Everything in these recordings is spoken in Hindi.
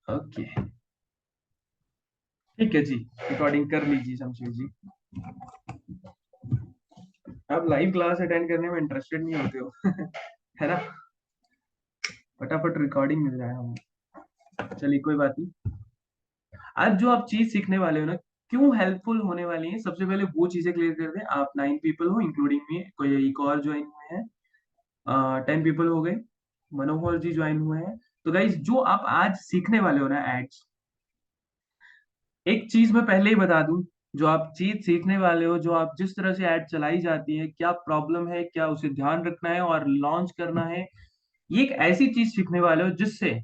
ओके, ठीक है जी। रिकॉर्डिंग कर लीजिए शमशेर जी। आप लाइव क्लास अटेंड करने में इंटरेस्टेड नहीं होते हो है ना। फटाफट रिकॉर्डिंग मिल जाए हमें। चलिए कोई बात नहीं। आज जो आप चीज सीखने वाले हो ना, क्यों हेल्पफुल होने वाली है, सबसे पहले वो चीजें क्लियर कर दें। आप 9 पीपल हो इंक्लूडिंग मी, कोई एक और ज्वाइन हुए हैं, 10 पीपल हो गए, मनोहर जी ज्वाइन हुए हैं। तो गाइज जो आप आज सीखने वाले हो ना एड्स, एक चीज मैं पहले ही बता दूं, जो आप चीज सीखने वाले हो, जो आप जिस तरह से ऐड चलाई जाती है, क्या प्रॉब्लम है, क्या उसे ध्यान रखना है और लॉन्च करना है, ये एक ऐसी चीज सीखने वाले हो जिससे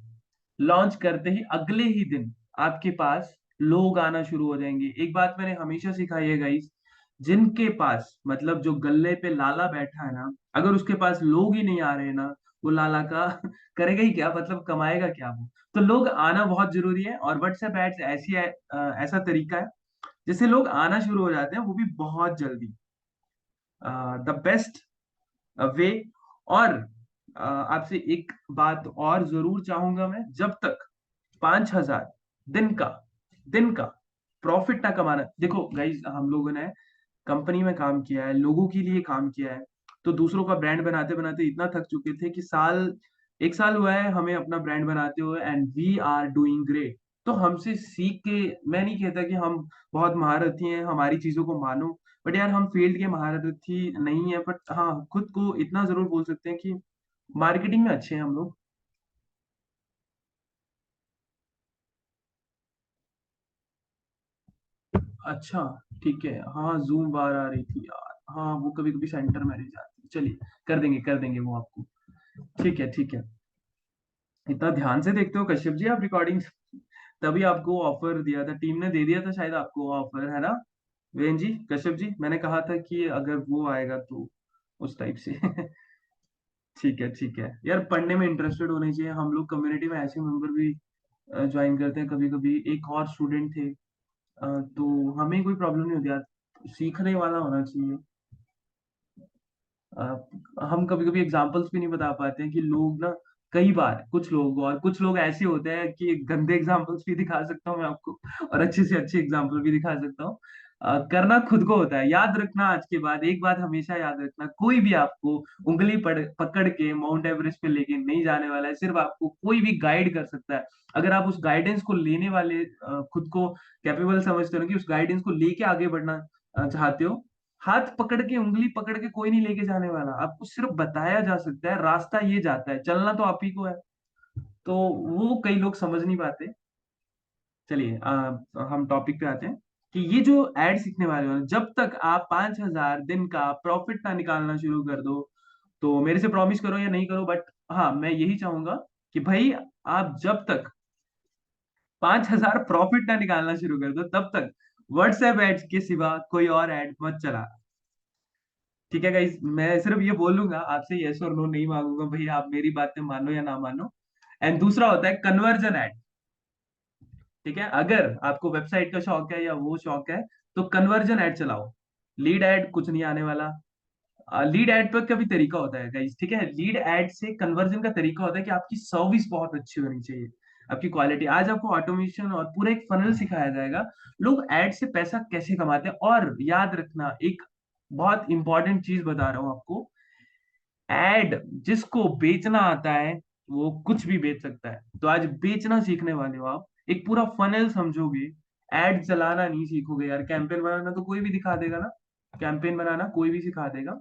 लॉन्च करते ही अगले ही दिन आपके पास लोग आना शुरू हो जाएंगे। एक बात मैंने हमेशा सिखाई है गाइस, जिनके पास मतलब जो गल्ले पे लाला बैठा है ना, अगर उसके पास लोग ही नहीं आ रहे हैं ना, वो लाला का करेगा ही क्या, मतलब कमाएगा क्या वो। तो लोग आना बहुत जरूरी है, और व्हाट्सएप एड्स ऐसा तरीका है जिससे लोग आना शुरू हो जाते हैं, वो भी बहुत जल्दी। The best way. और आपसे एक बात और जरूर चाहूंगा मैं, जब तक 5,000 दिन का दिन का प्रॉफिट ना कमाना। देखो गाइज, हम लोगों ने कंपनी में काम किया है, लोगों के लिए काम किया है, तो दूसरों का ब्रांड बनाते बनाते इतना थक चुके थे कि एक साल हुआ है हमें अपना ब्रांड बनाते हुए, and we are doing great. तो हमसे सीख के, मैं नहीं कहता कि हम बहुत महारथी हैं, हमारी चीजों को मानो, बट यार हम फील्ड के महारथी नहीं है, बट हाँ खुद को इतना जरूर बोल सकते हैं कि मार्केटिंग में अच्छे हैं हम लोग। अच्छा, ठीक है। हाँ जूम बार आ रही थी यार, हाँ वो कभी कभी सेंटर में रह जाती है। चलिए कर देंगे वो आपको। ठीक है ठीक है। इतना ध्यान से देखते हो कश्यप जी आप रिकॉर्डिंग, तभी आपको ऑफर दिया था, टीम ने दे दिया था शायद आपको ऑफर, है ना। वेन जी, कश्यप जी, मैंने कहा था कि अगर वो आएगा तो उस टाइप से ठीक है यार, पढ़ने में इंटरेस्टेड होने चाहिए। हम लोग कम्युनिटी में ऐसे मेंबर भी ज्वाइन करते हैं कभी कभी, एक और स्टूडेंट थे, तो हमें कोई प्रॉब्लम नहीं होती यार, सीखने वाला होना चाहिए। अ, हम कभी कभी एग्जाम्पल्स भी नहीं बता पाते हैं कि लोग ना, कई बार कुछ लोग ऐसे होते हैं कि गंदे एग्जाम्पल्स भी दिखा सकता हूँ मैं आपको, और अच्छे से अच्छे एग्जाम्पल भी दिखा सकता हूँ। करना खुद को होता है। याद रखना, आज के बाद एक बात हमेशा याद रखना, कोई भी आपको उंगली पकड़ के माउंट एवरेस्ट पे लेके नहीं जाने वाला है। सिर्फ आपको कोई भी गाइड कर सकता है। अगर आप उस गाइडेंस को लेने वाले खुद को कैपेबल समझते हो ना, कि उस गाइडेंस को लेके आगे बढ़ना चाहते हो, हाथ पकड़ के उंगली पकड़ के कोई नहीं लेके जाने वाला, आपको सिर्फ बताया जा सकता है, रास्ता ये जाता है, चलना तो आप ही को है। तो वो कई लोग समझ नहीं पाते। चलिए हम टॉपिक पे आते हैं, कि ये जो एड सीखने वाले हो, जब तक आप 5,000 दिन का प्रॉफिट ना निकालना शुरू कर दो, तो मेरे से प्रॉमिस करो या नहीं करो, बट हाँ मैं यही चाहूंगा कि भाई, आप जब तक 5,000 प्रॉफिट ना निकालना शुरू कर दो, तब तक व्हाट्सएप एड्स के सिवा कोई और एड मत चला। ठीक है गाइस, मैं सिर्फ ये बोलूंगा आपसे, यस और नो नहीं मांगूंगा, भाई आप मेरी बातें मानो या ना मानो। एंड दूसरा होता है कन्वर्जन ऐड। ठीक है, अगर आपको वेबसाइट का शौक है या वो शौक है, तो कन्वर्जन ऐड चलाओ। लीड ऐड कुछ नहीं आने वाला। लीड ऐड पर का भी तरीका होता है गाइस, ठीक है। लीड ऐड से कन्वर्जन का तरीका होता है कि आपकी सर्विस बहुत अच्छी होनी चाहिए, आपकी क्वालिटी। आज आपको ऑटोमेशन और पूरा एक फनल सिखाया जाएगा, लोग ऐड से पैसा कैसे कमाते हैं। और याद रखना, एक बहुत इंपॉर्टेंट चीज बता रहा हूं आपको, एड जिसको बेचना आता है वो कुछ भी बेच सकता है। तो आज बेचना सीखने वाले हो आप, एक पूरा फनल समझोगे। एड चलाना नहीं सीखोगे यार, कैंपेन बनाना तो कोई भी दिखा देगा ना, कैंपेन बनाना कोई भी सिखा देगा।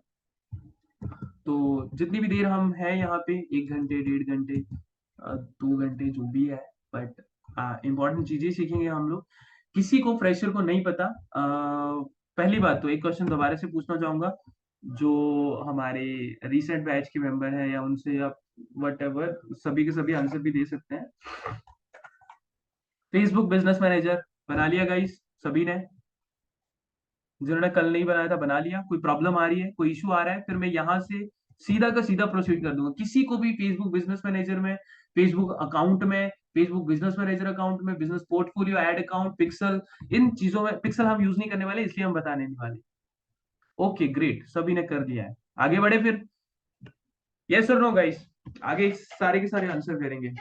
तो जितनी भी देर हम हैं यहाँ पे, 1 घंटे 1.5 घंटे 2 घंटे जो भी है, बट इंपॉर्टेंट चीजें सीखेंगे हम लोग। किसी को फ्रेशर को नहीं पता, पहली बात तो एक क्वेश्चन दोबारा से पूछना चाहूंगा, जो हमारे रिसेंट बैच के मेंबर हैं या उनसे आप वट एवर, सभी के सभी आंसर भी दे सकते हैं। फेसबुक बिजनेस मैनेजर बना लिया गाइस सभी ने? जिन्होंने कल नहीं बनाया था बना लिया? कोई प्रॉब्लम आ रही है, कोई इशू आ रहा है, फिर मैं यहाँ से सीधा का सीधा प्रोसीड कर दूंगा। किसी को भी फेसबुक बिजनेस मैनेजर में, फेसबुक अकाउंट में, फेसबुक बिजनेस मैनेजर अकाउंट में, business portfolio add account, pixel, इन चीजों में, पिक्सल हम यूज नहीं करने वाले इसलिए हम बताने नहीं वाले। ओके ग्रेट, सभी ने कर दिया है। आगे बढ़े फिर, यस और नो गाइस, आगे सारे के सारे आंसर करेंगे।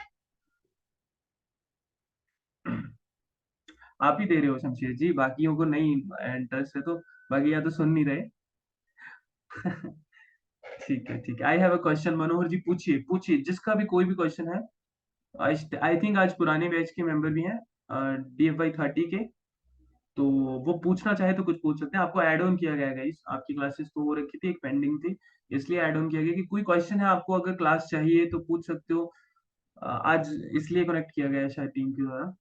आप ही दे रहे हो शमशेर जी, बाकियों को नहीं इंटरेस्ट है तो बाकी या तो सुन नहीं रहे। ठीक है ठीक है, आई हैव अ क्वेश्चन। मनोहर जी पूछिए पूछिए, जिसका भी कोई भी क्वेश्चन है। आई थिंक आज पुराने बैच के मेंबर भी हैं, DFY 30 के। तो वो पूछना चाहे तो कुछ पूछ सकते हैं। आपको ऐड ऑन किया गया है गाइस, आपकी क्लासेस तो हो रखी थी, एक पेंडिंग थी, इसलिए ऐड ऑन किया गया कि कोई क्वेश्चन है आपको अगर क्लास चाहिए तो पूछ सकते हो। आज इसलिए कनेक्ट किया गया है शायद टीम के द्वारा।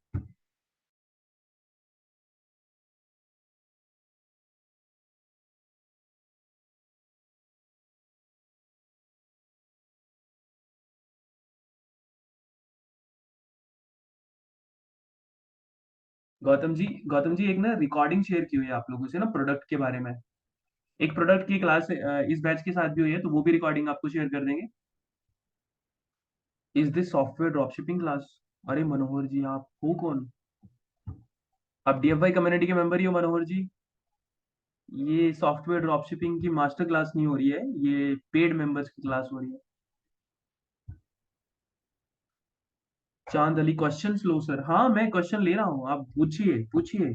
गौतम जी, गौतम जी एक ना रिकॉर्डिंग शेयर की हुई है आप लोगों से ना प्रोडक्ट के बारे में। एक प्रोडक्ट की क्लास इस बैच के साथ भी हुई है, तो वो भी रिकॉर्डिंग आपको शेयर कर देंगे। Is this software dropshipping class? अरे मनोहर जी, आप हो कौन? आप DFY कम्युनिटी के मेंबर ही हो मनोहर जी? ये सॉफ्टवेयर ड्रॉपशिपिंग की मास्टर क्लास नहीं हो रही है, ये पेड मेंबर्स की क्लास हो रही है। चांद अली, क्वेश्चन लो सर। हाँ मैं क्वेश्चन ले रहा हूँ, आप पूछिए पूछिए।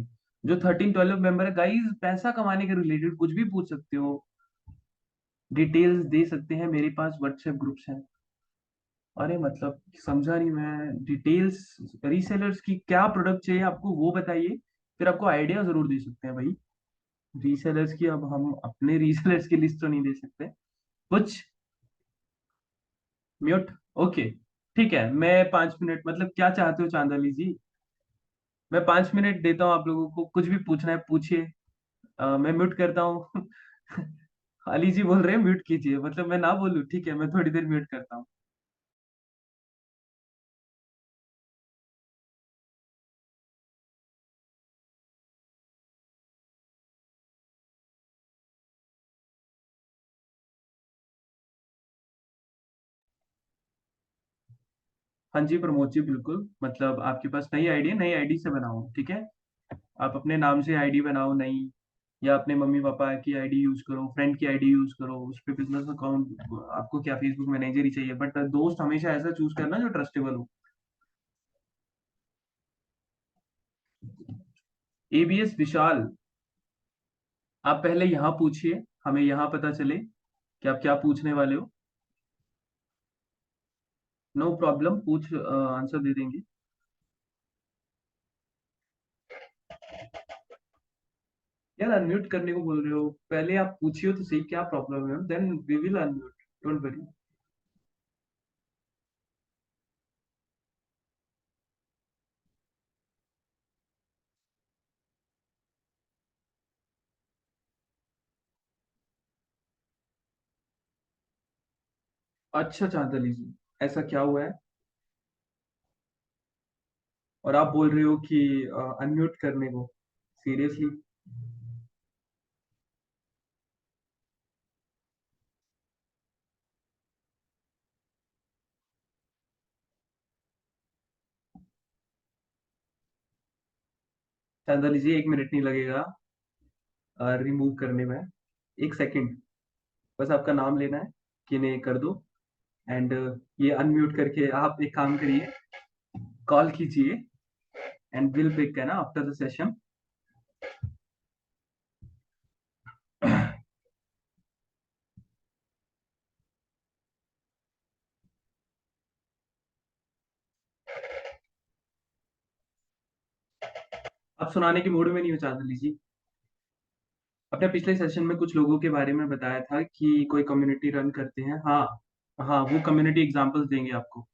जो 13 12 मेंबर है गाइस, पैसा कमाने के रिलेटेड कुछ भी पूछ सकते हो, डिटेल्स दे सकते हैं, मेरे पास व्हाट्सएप ग्रुप्स हैं। अरे मतलब समझा नहीं मैं, डिटेल्स रीसेलर्स की क्या प्रोडक्ट चाहिए आपको वो बताइए, फिर आपको आइडिया जरूर दे सकते हैं भाई। रीसेलर्स की अब हम अपने रीसेलर्स की लिस्ट तो नहीं दे सकते कुछ। Mute, okay. ठीक है, मैं 5 मिनट, मतलब क्या चाहते हो चांदली जी? मैं 5 मिनट देता हूँ आप लोगों को, कुछ भी पूछना है पूछिए। मैं म्यूट करता हूँ। अली जी बोल रहे हैं म्यूट कीजिए, मतलब मैं ना बोलूँ? ठीक है, मैं थोड़ी देर म्यूट करता हूँ। हाँ जी प्रमोद जी, बिल्कुल, मतलब आपके पास नई आईडी है, नई आईडी से बनाओ, ठीक है। आप अपने नाम से आईडी बनाओ नई, या अपने मम्मी पापा की आईडी यूज करो, फ्रेंड की आईडी यूज करो, उस पे बिजनेस अकाउंट। आपको क्या फेसबुक मैनेजर ही चाहिए, बट दोस्त हमेशा ऐसा चूज करना जो ट्रस्टेबल हो। ABS विशाल, आप पहले यहाँ पूछिए, हमें यहाँ पता चले कि आप क्या पूछने वाले हो। नो प्रॉब्लम, पूछ आंसर दे देंगे। यार अनम्यूट करने को बोल रहे हो, पहले आप पूछिए तो सही क्या प्रॉब्लम है, then we will unmute, don't worry. अच्छा चांदली जी, ऐसा क्या हुआ है? और आप बोल रहे हो कि अनम्यूट करने को? सीरियसली? चांदली जी 1 मिनट नहीं लगेगा रिमूव करने में, 1 सेकंड। बस आपका नाम लेना है कि नहीं कर दो, एंड ये अनम्यूट करके आप एक काम करिए, कॉल कीजिए, एंड विल पिक है ना आफ्टर द सेशन। आप सुनाने के मूड में नहीं हो चांदली जी? अपने पिछले सेशन में कुछ लोगों के बारे में बताया था कि कोई कम्युनिटी रन करते हैं, हाँ। हाँ वो कम्युनिटी एग्जांपल्स देंगे आपको।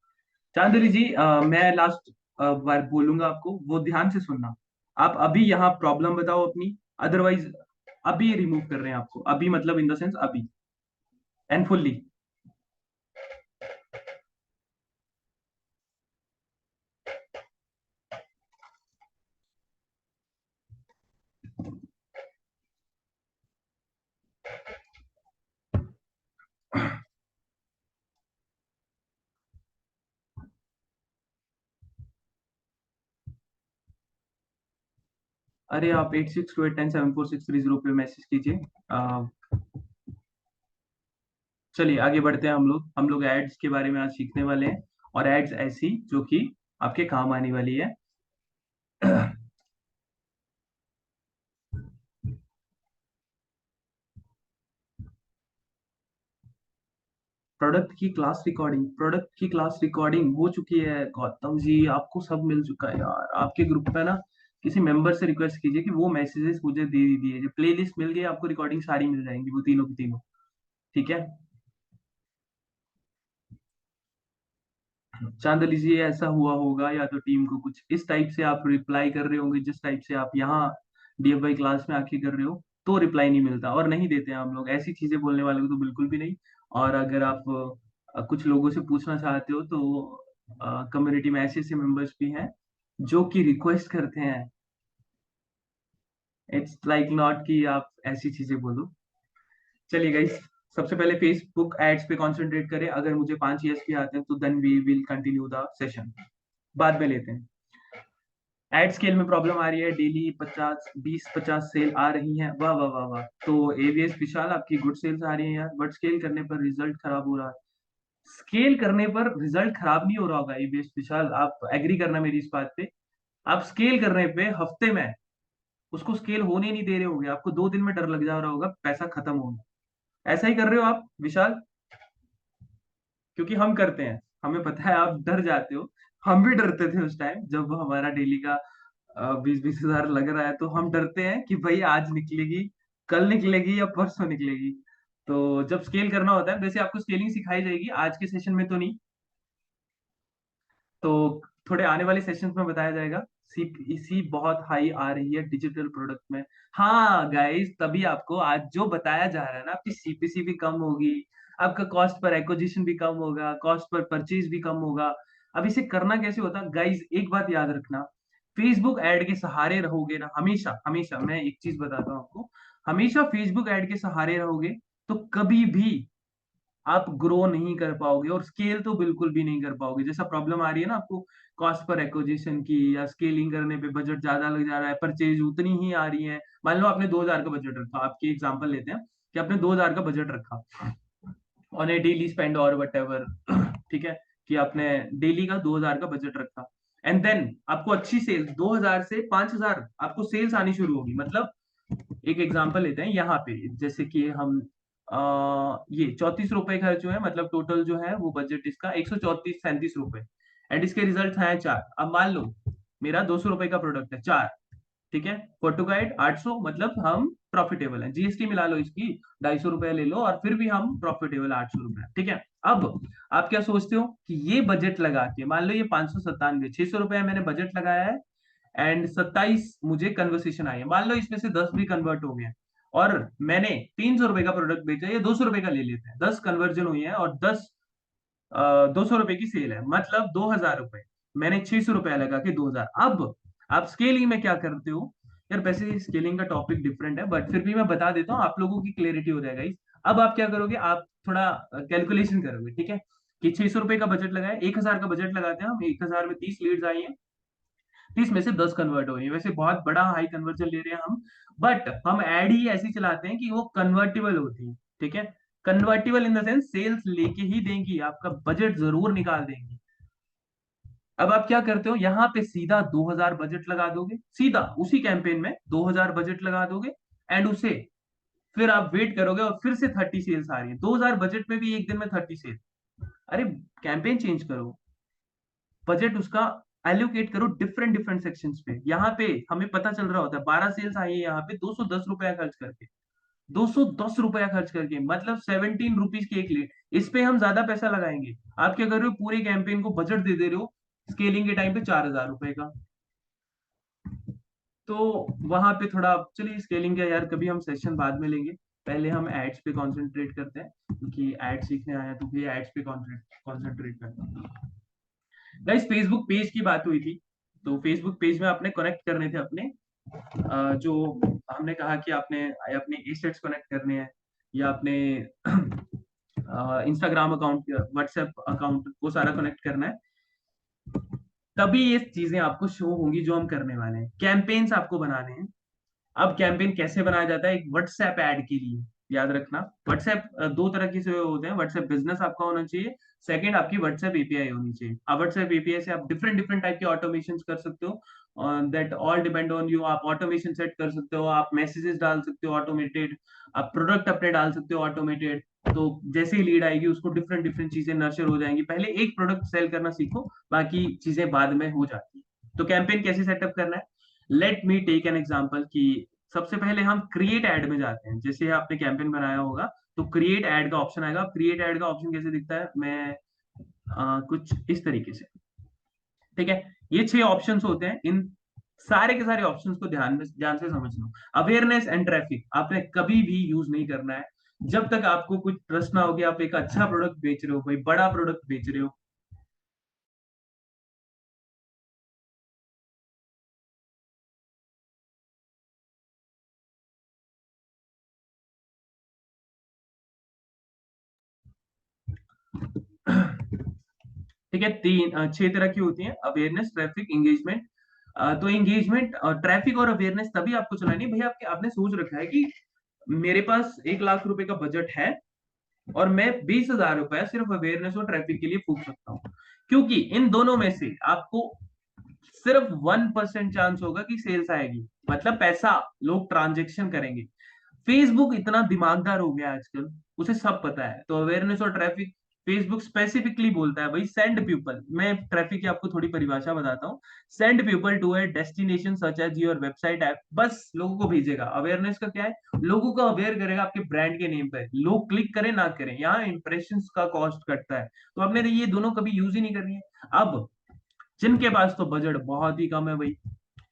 चांदनी जी, मैं लास्ट बार बोलूंगा आपको, वो ध्यान से सुनना। आप अभी यहाँ प्रॉब्लम बताओ अपनी, अदरवाइज अभी रिमूव कर रहे हैं आपको, अभी मतलब इन द सेंस अभी, एंड फुल्ली। अरे आप 8628107463 पे मैसेज कीजिए। अ, चलिए आगे बढ़ते हैं, हम लोग एड्स के बारे में आज सीखने वाले हैं, और एड्स ऐसी जो कि आपके काम आने वाली है। प्रोडक्ट की क्लास रिकॉर्डिंग हो चुकी है गौतम जी, आपको सब मिल चुका है यार। आपके ग्रुप पे ना किसी मेंबर से रिक्वेस्ट कीजिए कि वो मैसेजेस मुझे दे दीजिए, जो प्ले लिस्ट मिल गई आपको, रिकॉर्डिंग सारी मिल जाएंगी, वो तीनों की तीनों। ठीक है। चांदली जी, ऐसा हुआ होगा या तो टीम को कुछ इस टाइप से आप रिप्लाई कर रहे होंगे जिस टाइप से आप यहाँ डीएफवाई क्लास में आके कर रहे हो, तो रिप्लाई नहीं मिलता और नहीं देते हैं हम लोग ऐसी चीजें बोलने वाले को तो बिल्कुल भी नहीं। और अगर आप कुछ लोगों से पूछना चाहते हो तो कम्युनिटी में ऐसे ऐसे मेंबर्स भी हैं जो कि रिक्वेस्ट करते हैं। इट्स लाइक नॉट कि आप ऐसी चीजें बोलो। चलिए गाइस, सबसे पहले फेसबुक एड्स पे कंसंट्रेट करें। अगर मुझे 5 ESP आते हैं तो then we will continue the session. बाद में लेते हैं। एड स्केल में प्रॉब्लम आ रही है, डेली 50 20 50 सेल आ रही है, वाह वाह वाह वाह। तो एवीएस विशाल, आपकी गुड सेल्स आ रही है यार, बट स्केल करने पर रिजल्ट खराब हो रहा है। स्केल करने पर रिजल्ट खराब नहीं हो रहा होगा एवीएस विशाल, आप एग्री करना मेरी इस बात पे। आप स्केल करने पे हफ्ते में उसको स्केल होने नहीं दे रहे होगे, आपको 2 दिन में डर लग जा रहा होगा पैसा खत्म होगा। ऐसा ही कर रहे हो आप विशाल, क्योंकि हम करते हैं, हमें पता है आप डर जाते हो। हम भी डरते थे उस टाइम जब हमारा डेली का 20 20 हजार लग रहा है, तो हम डरते हैं कि भाई आज निकलेगी, कल निकलेगी या परसों निकलेगी। तो जब स्केल करना होता है, वैसे आपको स्केलिंग सिखाई जाएगी आज के सेशन में तो नहीं, तो थोड़े आने वाले सेशंस में बताया जाएगा। सीपीसी बहुत हाई आ रही है डिजिटल प्रोडक्ट में। हाँ गाइस, तभी आपको आज जो बताया जा रहा है ना, आपकी सीपीसी भी कम होगी, आपका कॉस्ट पर एक्विजिशन भी कम होगा, कॉस्ट पर परचेज भी कम होगा। अब इसे करना कैसे होता है गाइस, एक बात याद रखना, फेसबुक एड के सहारे रहोगे ना, हमेशा हमेशा, मैं एक चीज बताता हूँ आपको, हमेशा फेसबुक एड के सहारे रहोगे तो कभी भी आप ग्रो नहीं कर पाओगे और स्केल तो बिल्कुल भी नहीं कर पाओगे। जैसा प्रॉब्लम आ रही है ना आपको कॉस्ट पर एक्विजिशन की, या स्केलिंग करने पे बजट ज्यादा लग जा रहा है, परचेज उतनी ही आ रही है। मान लो आपने 2,000 का बजट रखा, आपकी एग्जांपल लेते हैं कि आपने 2,000 का बजट रखा ऑन ए डेली स्पेंड और वट एवर। ठीक है, कि आपने डेली का 2,000 का बजट रखा, एंड देन आपको अच्छी सेल्स 2,000 से 5,000 आपको सेल्स आनी शुरू होगी। मतलब एक एग्जांपल लेते हैं यहाँ पे, जैसे कि हम ये 34 रुपए खर्च हुए हैं, मतलब टोटल जो है वो बजट इसका 134 37 रुपए, एंड इसके रिजल्ट है 4। अब मान लो मेरा 200 रुपए का प्रोडक्ट है 4, ठीक है, फोटो गाइड 800, मतलब हम प्रॉफिटेबल है, जीएसटी मिला लो इसकी 250 रुपए ले लो, और फिर भी हम प्रॉफिटेबल 800 रुपए, ठीक है। अब आप क्या सोचते हो कि ये बजट लगा के, मान लो ये 597 600 रुपए मैंने बजट लगाया है, एंड 27 मुझे कन्वर्सेशन आई है, मान लो इसमें से 10 भी कन्वर्ट हो गए हैं, और मैंने 300 रुपए का प्रोडक्ट बेचा, ये 200 रुपए का ले लेते हैं, 10 कन्वर्जन हुई है और 200 रुपए की सेल है, मतलब 2,000 रुपए। मैंने 600 रुपया लगा के 2,000। अब आप स्केलिंग में क्या करते हो यार, वैसे स्केलिंग का टॉपिक डिफरेंट है, बट फिर भी मैं बता देता हूँ, आप लोगों की क्लियरिटी हो जाएगा इस। अब आप क्या करोगे, आप थोड़ा कैलकुलेशन करोगे, ठीक है, कि 600 रुपए का बजट लगाया, 1,000 का बजट लगाते हैं हम, 1,000 में 30 लीड्स आई है, 30 में से 10 कन्वर्ट हो रही है, वैसे बहुत बड़ा हाई कन्वर्जन ले रहे हैं हम, बट हम एड ही ऐसी चलाते हैं कि वो कन्वर्टेबल होती है, ठीक है। Convertible in the sense sales लेके ही देंगी, आपका बजट जरूर निकाल देंगी। अब आप क्या करते हो, यहाँ पे सीधा 2,000 बजट लगा दोगे, सीधा उसी कैंपेन में 2,000 बजट लगा दोगे, एंड उसे फिर आप वेट करोगे और फिर से 30 सेल्स आ रही है, 2,000 बजट में भी एक दिन में 30 सेल। अरे कैंपेन चेंज करो, बजट उसका एलोकेट करो डिफरेंट डिफरेंट सेक्शंस पे। यहाँ पे हमें पता चल रहा होता है 12 सेल्स आई है यहाँ पे 210 रुपया खर्च करके, 210 रुपया खर्च करके, मतलब 17 रुपीज की एक लीड। इस पे हम ज्यादा पैसा लगाएंगे, आप क्या कर रहे हो, पूरे कैंपेन को बजट दे दे रहे हो स्केलिंग के टाइम पे 4,000 रुपए का। तो वहां पे थोड़ा, चलिए स्केलिंग का यार कभी हम सेशन बाद में लेंगे, पहले हम एड्स पे कंसंट्रेट करते हैं, क्योंकि एड सीखने आया तो भी एड्स पे कंसंट्रेट करते हैं। गाइस, फेसबुक पेज की बात हुई थी, तो फेसबुक पेज में आपने कनेक्ट करने थे अपने जो हमने कहा कि आपने अपने एसेट्स कनेक्ट करने हैं, या अपने इंस्टाग्राम अकाउंट, व्हाट्सएप अकाउंट, वो सारा कनेक्ट करना है, तभी ये चीजें आपको शो होंगी जो हम करने वाले हैं। कैंपेन्स आपको बनाने हैं। अब कैंपेन कैसे बनाया जाता है, एक व्हाट्सएप ऐड के लिए याद रखना, व्हाट्सएप दो तरह के से होते हैं, व्हाट्सएप बिजनेस आपका होना चाहिए, सेकंड आपकी व्हाट्सएप एपीआई होनी चाहिए। अब व्हाट्सएप एपीआई से आप डिफरेंट डिफरेंट टाइप के ऑटोमेशन कर सकते हो, that all depend on you. आप ऑटोमेशन सेट कर सकते हो, आप मैसेजेस डाल सकते हो ऑटोमेटेड, आप प्रोडक्ट अपने डाल सकते हो ऑटोमेटेड, तो जैसे ही लीड आएगी उसको डिफरेंट डिफरेंट चीजें नर्चर हो जाएंगी। पहले एक प्रोडक्ट सेल करना सीखो, बाकी चीजें बाद में हो जाती है। तो कैंपेन कैसे सेटअप करना है, let me take an example कि सबसे पहले हम क्रिएट एड में जाते हैं। जैसे आपने कैंपेन बनाया होगा तो क्रिएट एड का ऑप्शन आएगा। क्रिएट एड का ऑप्शन कैसे दिखता है, मैं कुछ इस तरीके से, ठीक है। ये 6 ऑप्शंस होते हैं, इन सारे के सारे ऑप्शंस को ध्यान से समझ लो। अवेयरनेस एंड ट्रैफिक आपने कभी भी यूज नहीं करना है जब तक आपको कुछ ट्रस्ट ना हो कि आप एक अच्छा प्रोडक्ट बेच रहे हो, कोई बड़ा प्रोडक्ट बेच रहे हो। ठीक है, 6 तरह की होती है, अवेयरनेस, ट्रैफिक, एंगेजमेंट। तो एंगेजमेंट, ट्रैफिक और अवेयरनेस तभी आपको चलानी है भैया आपके, आपने सोच रखा है कि मेरे पास 1 लाख रुपए का बजट है और मैं 20,000 रुपए सिर्फ अवेयरनेस और ट्रैफिक के लिए फूक सकता हूँ। क्योंकि इन दोनों में से आपको सिर्फ 1% चांस होगा कि सेल्स आएगी, मतलब पैसा लोग ट्रांजेक्शन करेंगे। फेसबुक इतना दिमागदार हो गया आजकल, उसे सब पता है। तो अवेयरनेस और ट्रैफिक, फेसबुक स्पेसिफिकली बोलता है भाई सेंड पीपल, मैं ट्रैफिक की आपको थोड़ी परिभाषा बताता हूँ। Send people to a destination such as your website app, बस लोगों को भेजेगा। अवेयरनेस का क्या है, लोगों को अवेयर करेगा आपके ब्रांड के नेम पे, लोग क्लिक करें ना करें, यहाँ इंप्रेशन का कॉस्ट कटता है। तो आपने ये दोनों कभी यूज ही नहीं करनी है। अब जिनके पास तो बजट बहुत ही कम है भाई,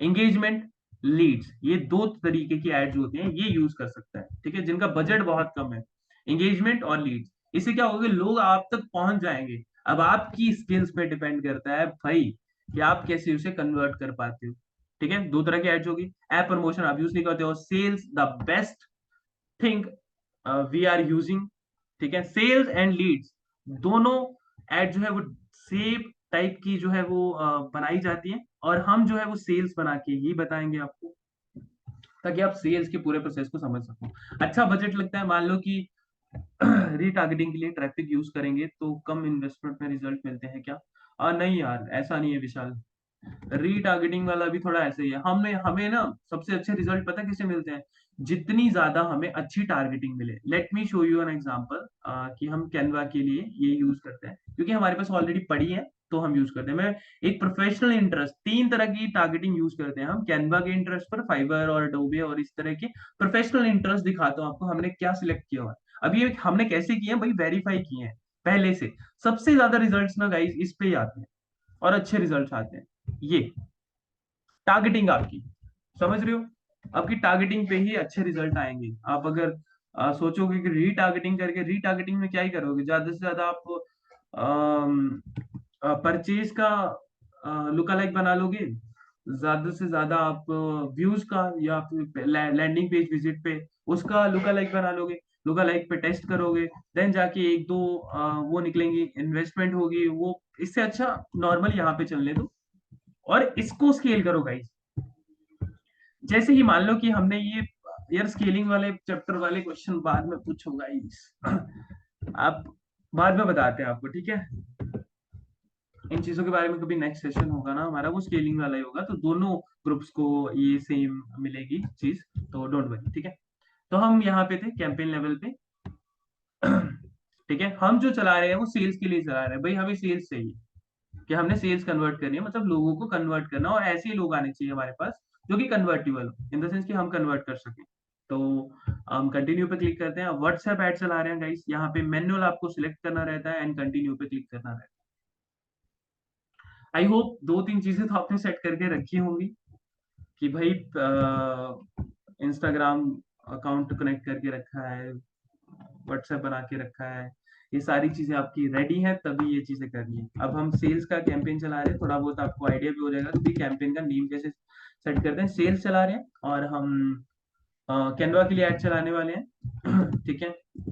एंगेजमेंट, लीड्स, ये दो तरीके की एड्स होती हैं, ये यूज कर सकता है। ठीक है, जिनका बजट बहुत कम है, एंगेजमेंट और लीड्स। इससे क्या होगा, लोग आप तक पहुंच जाएंगे। अब आपकी स्किल्स पे डिपेंड करता है भाई कि आप कैसे उसे कन्वर्ट कर पाते हो। ठीक है, दो तरह की एड्स होगी। ऐप प्रमोशन आप यूज नहीं करते हो, sales the best thing we are using. ठीक है, सेल्स एंड लीड्स दोनों एड जो है वो सेम टाइप की जो है वो बनाई जाती है, और हम जो है वो सेल्स बना के ही बताएंगे आपको, ताकि आप सेल्स के पूरे प्रोसेस को समझ सको। अच्छा बजट लगता है, मान लो कि रीटारगेटिंग के लिए ट्रैफिक यूज करेंगे तो कम इन्वेस्टमेंट में रिजल्ट मिलते हैं क्या? नहीं यार, ऐसा नहीं है विशाल। रीटारगेटिंग वाला भी थोड़ा ऐसे ही है। हमें हमें ना सबसे अच्छे रिजल्ट पता है किससे मिलते हैं, जितनी ज्यादा हमें अच्छी टारगेटिंग मिले। Late me show you N example कि हम कैनवा के लिए ये यूज करते हैं, क्योंकि हमारे पास ऑलरेडी पड़ी है तो हम यूज करते हैं। मैं एक प्रोफेशनल इंटरेस्ट, 3 तरह की टारगेटिंग यूज करते हैं हम कैनवा के इंटरेस्ट पर, फाइवर और अडोबे और इस तरह के प्रोफेशनल इंटरेस्ट दिखाता हूँ आपको हमने क्या सिलेक्ट किया हुआ है। अब ये हमने कैसे किए हैं भाई, वेरीफाई किए हैं पहले से। सबसे ज्यादा रिजल्ट्स ना गाइस इस पे ही आते हैं, और अच्छे रिजल्ट्स आते हैं। ये टारगेटिंग आपकी, समझ रहे हो, आपकी टारगेटिंग पे ही अच्छे रिजल्ट आएंगे। आप अगर सोचोगे कि रीटारगेटिंग करके, रीटारगेटिंग में क्या ही करोगे, ज्यादा से ज्यादा आप परचेज का लुक अलाइक बना लोगे, ज्यादा से ज्यादा आप व्यूज का या फिर लैंडिंग पेज विजिट पे उसका लुक अलाइक बना लोगे, लुक अलाइक पे टेस्ट करोगे, देन जाके एक दो वो निकलेंगी, इन्वेस्टमेंट होगी वो। इससे अच्छा नॉर्मल यहाँ पे चलने दो और इसको स्केल करो गाइस। जैसे ही मान लो कि हमने ये, यार स्केलिंग वाले चैप्टर वाले क्वेश्चन बाद में पूछो गाइस, आप बाद में बताते हैं आपको, ठीक है। इन चीजों के बारे में कभी नेक्स्ट सेशन होगा ना हमारा, वो स्केलिंग वाला ही होगा, तो दोनों ग्रुप्स को ये सेम मिलेगी चीज, तो डोंट वरी, ठीक है। तो हम यहाँ पे थे कैंपेन लेवल पे। ठीक है, हम जो चला रहे हैं वो सेल्स के लिए चला रहे हैं भाई, हमें सेल्स चाहिए कि हमने सेल्स कन्वर्ट करनी है, मतलब लोगों को कन्वर्ट करना, और ऐसे ही लोग आने चाहिए हमारे पास जो कि कन्वर्टेबल हो, इन द सेंस कि हम कन्वर्ट कर सकें। तो हम कंटिन्यू पे क्लिक करते हैं, व्हाट्सएप ऐड चला रहे हैं गाइस, यहाँ पे मैनुअल आपको सिलेक्ट करना रहता है एंड कंटिन्यू पे क्लिक करना रहता है। आई होप 2-3 चीजें तो आपने सेट करके रखी होंगी कि भाई इंस्टाग्राम अकाउंट कनेक्ट करके रखा है, व्हाट्सएप बना के रखा है, ये सारी चीजें आपकी रेडी हैं, तभी ये चीजें करनी है। अब हम सेल्स का कैंपेन चला रहे हैं, थोड़ा बहुत आपको आइडिया भी हो जाएगा कि कैंपेन का नेम कैसे सेट करते हैं। सेल्स चला रहे हैं और हम कैनवा के लिए ऐड चलाने वाले हैं। ठीक है,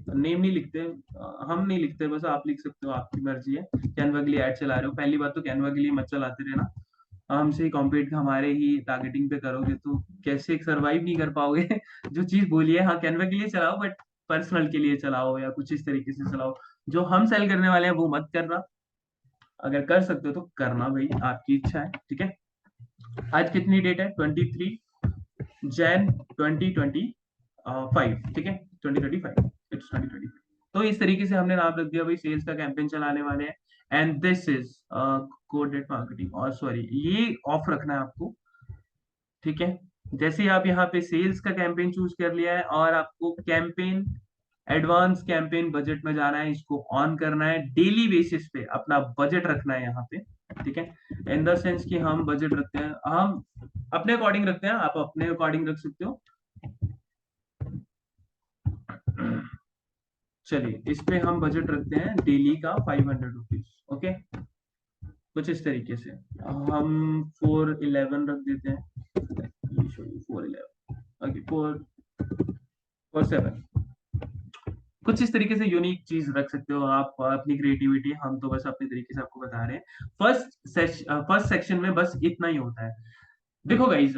नेम नहीं लिखते, हम नहीं लिखते, बस आप लिख सकते हो, आपकी मर्जी है। कैनवा के लिए ऐड चला रहे हो, पहली बात तो कैनवा के लिए मत चलाते रहना, हमसे ही कॉम्पीट हमारे ही टारगेटिंग पे करोगे तो कैसे सरवाइव नहीं कर पाओगे। जो चीज बोली है, हाँ कैनवा के लिए चलाओ, बट पर्सनल के लिए चलाओ या कुछ इस तरीके से चलाओ। जो हम सेल करने वाले हैं वो मत करना, अगर कर सकते हो तो करना भाई, आपकी इच्छा है, ठीक है। आज कितनी डेट है, 23 जैन 2025, ठीक है, 2025, इट्स 2025। तो इस तरीके से हमने नाम रख दिया भाई, सेल्स का कैंपेन चलाने वाले हैं। And this is coded marketing, और सॉरी ये ऑफ रखना है आपको, ठीक है। जैसे ही आप यहाँ पे सेल्स का कैंपेन चूज कर लिया है और आपको कैंपेन, एडवांस कैंपेन बजट में जाना है, इसको ऑन करना है, डेली बेसिस पे अपना बजट रखना है यहाँ पे, ठीक है। इन द सेंस कि हम बजट रखते हैं, हम अपने अकॉर्डिंग रखते हैं, आप अपने अकॉर्डिंग रख सकते हो। चलिए इस पे हम बजट रखते हैं डेली का 500 रुपीज, ओके। कुछ इस तरीके से हम 411 रख देते हैं, 411, ओके, 447, कुछ इस तरीके से यूनिक चीज रख सकते हो आप, अपनी क्रिएटिविटी, हम तो बस अपने तरीके से आपको बता रहे हैं। फर्स्ट सेक्शन में बस इतना ही होता है। देखो गाइज,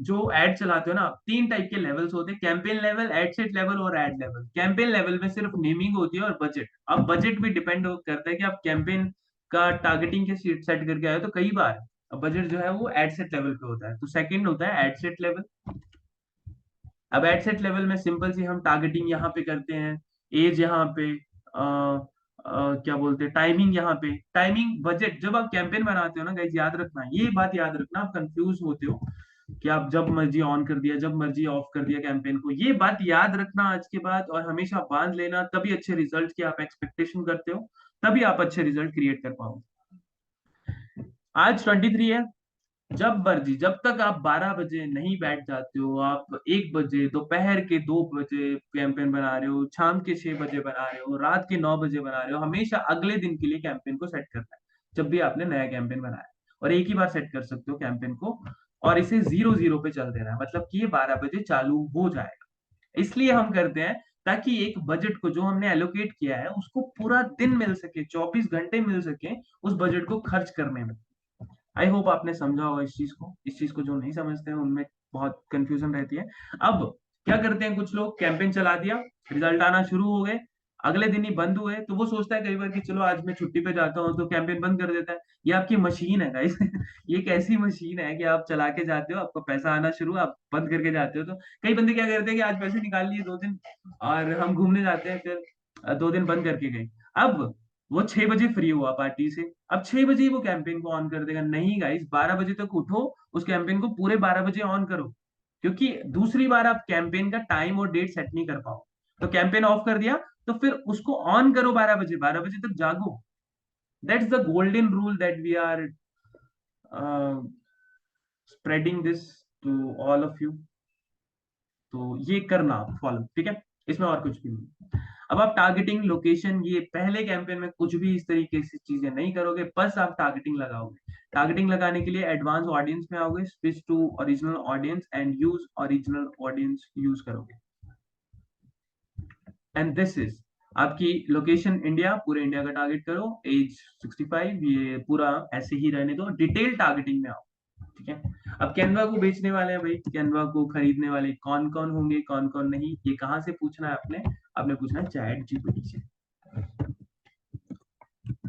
जो एड चलाते हो ना, तीन टाइप के लेवल्स होते हैं, campaign level, ad set level और एड लेवल। कैंपेन लेवल में सिर्फ नेमिंग होती है और बजट। अब बजट भी डिपेंड करता है कि आप कैंपेन का टारगेटिंग के सेट करके आए हो, तो कई बार बजट जो है वो एड सेट लेवल पे होता है, तो सेकंड होता है एड सेट लेवल। अब एड सेट लेवल में सिंपल सी हम टारगेटिंग यहाँ पे करते हैं, एज यहाँ पे, क्या बोलते हैं, टाइमिंग यहाँ पे, टाइमिंग, बजट। जब आप कैंपेन बनाते हो ना गाइज, याद रखना, ये बात याद रखना, आप कंफ्यूज होते हो कि आप जब मर्जी ऑन कर दिया, जब मर्जी ऑफ कर दिया कैंपेन को, ये बात याद रखना आज के बाद, और हमेशा बांध लेना, तभी अच्छे रिजल्ट की आप एक्सपेक्टेशन करते हो, तभी आप अच्छे रिजल्ट क्रिएट कर पाओगे। आज 23 है, जब मर्जी, जब तक आप 12 बजे नहीं बैठ जाते हो, आप 1 बजे, दोपहर के 2 बजे कैंपेन बना रहे हो, शाम के 6 बजे बना रहे हो, रात के 9 बजे बना रहे हो, हमेशा अगले दिन के लिए कैंपेन को सेट करना है, जब भी आपने नया कैंपेन बनाया है। और एक ही बार सेट कर सकते हो कैंपेन को, और इसे 0-0 पे चल देना है, मतलब कि ये 12 बजे चालू हो जाएगा। इसलिए हम करते हैं, ताकि एक बजट को जो हमने एलोकेट किया है उसको पूरा दिन मिल सके, 24 घंटे मिल सके उस बजट को खर्च करने में। आई होप आपने समझा होगा इस चीज को। इस चीज को जो नहीं समझते हैं उनमें बहुत कंफ्यूजन रहती है। अब क्या करते हैं कुछ लोग, कैंपेन चला दिया, रिजल्ट आना शुरू हो गए, अगले दिन ही बंद हुए, तो वो सोचता है कई बार कि चलो आज मैं छुट्टी पे जाता हूँ, तो कैंपेन बंद कर देता है। ये आपकी मशीन है गाइस। ये एक ऐसी मशीन है कि आप चला के जाते हो, आपको पैसा आना शुरू, आप बंद करके जाते हो। तो कई बंदे क्या करते हैं कि आज पैसे निकाल लिए 2 दिन, और हम घूमने जाते हैं, फिर 2 दिन बंद करके गए। अब वो 6 बजे फ्री हुआ पार्टी से, अब 6 बजे ही वो कैंपेन को ऑन कर देगा? नहीं गाइस, 12 बजे तक उठो, उस कैंपेन को पूरे 12 बजे ऑन करो, क्योंकि दूसरी बार आप कैंपेन का टाइम और डेट सेट नहीं कर पाओ। तो कैंपेन ऑफ कर दिया, तो फिर उसको ऑन करो 12 बजे, 12 बजे तक जागो। That's the golden rule that we are spreading this to all of you. तो ये करना आप फॉलो, ठीक है, इसमें और कुछ भी नहीं। अब आप टारगेटिंग, लोकेशन, ये पहले कैंपेन में कुछ भी इस तरीके से चीजें नहीं करोगे, बस आप टारगेटिंग लगाओगे। टारगेटिंग लगाने के लिए एडवांस ऑडियंस में आओगे, switch to original audience and use original audience use करोगे। एंड दिस इज आपकी लोकेशन इंडिया, पूरे इंडिया का टारगेट करो, एज 65, ये पूरा ऐसे ही रहने दो, डिटेल टारगेटिंग में आओ, ठीक है। अब कैनवा को बेचने वाले हैं भाई, कैनवा को खरीदने वाले कौन कौन होंगे, कौन कौन नहीं, ये कहाँ से पूछना है आपने? आपने पूछना है चैट जीपीटी से।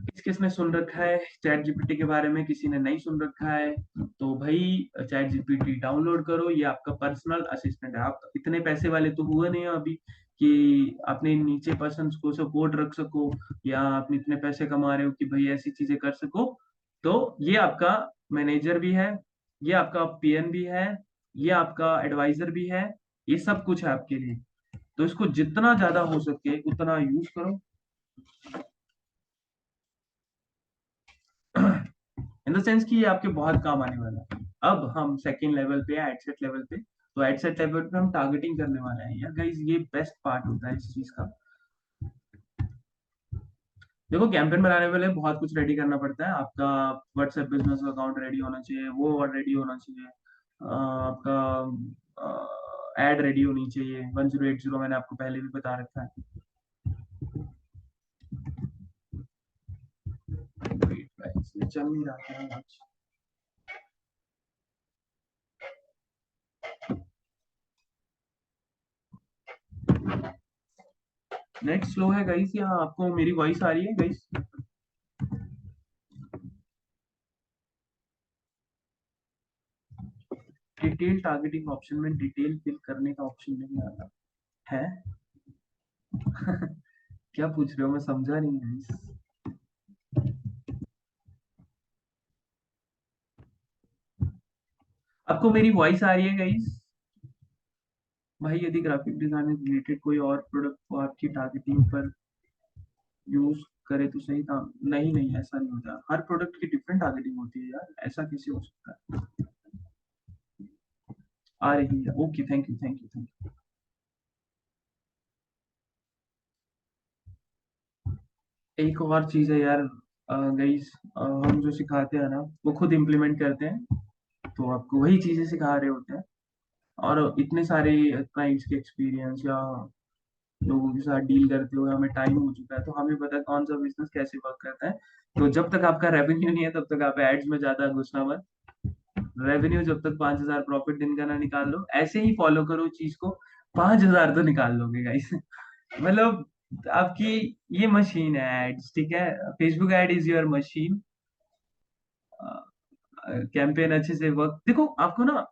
किस किसने सुन रखा है चैट जीपीटी के बारे में, किसी ने नहीं सुन रखा है, तो भाई चैट जीपीटी डाउनलोड करो, ये आपका पर्सनल असिस्टेंट है। आप इतने पैसे वाले तो हुए नहीं हो अभी कि अपने नीचे पर्सन को सपोर्ट रख सको, या अपने इतने पैसे कमा रहे हो कि भाई ऐसी चीजें कर सको। तो ये आपका मैनेजर भी है, ये आपका पीएन भी है, ये आपका एडवाइजर भी है, ये सब कुछ है आपके लिए। तो इसको जितना ज्यादा हो सके उतना यूज करो। इन द सेंस कि ये आपके बहुत काम आने वाला है। अब हम सेकंड लेवल पे है, एडसेट लेवल पे। तो एडसेट लेवल पे हम टारगेटिंग करने वाले हैं यार गाइस, ये बेस्ट पार्ट होता है इस चीज का। देखो कैंपेन बनाने वाले बहुत कुछ रेडी करना पड़ता है, आपका व्हाट्सएप बिजनेस अकाउंट रेडी होना चाहिए, वो रेडी होना चाहिए, आपका एड रेडी होनी चाहिए, 1080, मैंने आपको पहले भी बता रखा है। Wait, guys, ये चल नहीं रहा है आज। नेट स्लो है गाइस, या आपको मेरी वॉइस आ रही है गाइस? डिटेल टारगेटिंग ऑप्शन में डिटेल फिल करने का ऑप्शन नहीं आता है। क्या पूछ रहे हो, मैं समझा नहीं गाइस। आपको मेरी वॉइस आ रही है गाइस? भाई यदि ग्राफिक डिजाइन से रिलेटेड कोई और प्रोडक्ट को आपकी टारगेटिंग पर यूज करे तो सही था। नहीं नहीं, ऐसा नहीं होता, हर प्रोडक्ट की डिफरेंट टारगेटिंग होती है यार, ऐसा कैसे हो सकता है। आ रही है, okay, thank you thank you thank you. एक और चीज है यार गाइस, हम जो सिखाते हैं ना वो खुद इम्प्लीमेंट करते हैं, तो आपको वही चीजें सिखा रहे होते हैं। और इतने सारे क्लाइंट्स के एक्सपीरियंस या लोगों के साथ डील करते हुए हमें टाइम हो चुका है, तो हमें पता है कौन सा बिजनेस कैसे वर्क करता है। तो जब तक आपका रेवेन्यू नहीं है तब तक आप एड्स में ज्यादा घुसना मत। रेवेन्यू जब तक 5,000 प्रॉफिट दिन का ना निकाल लो, ऐसे ही फॉलो करो चीज को। 5,000 तो निकाल लोगे गाइस। मतलब आपकी ये मशीन है एड्स, ठीक है। Facebook ad is your machine. Campaign अच्छे से वर्क, देखो आपको ना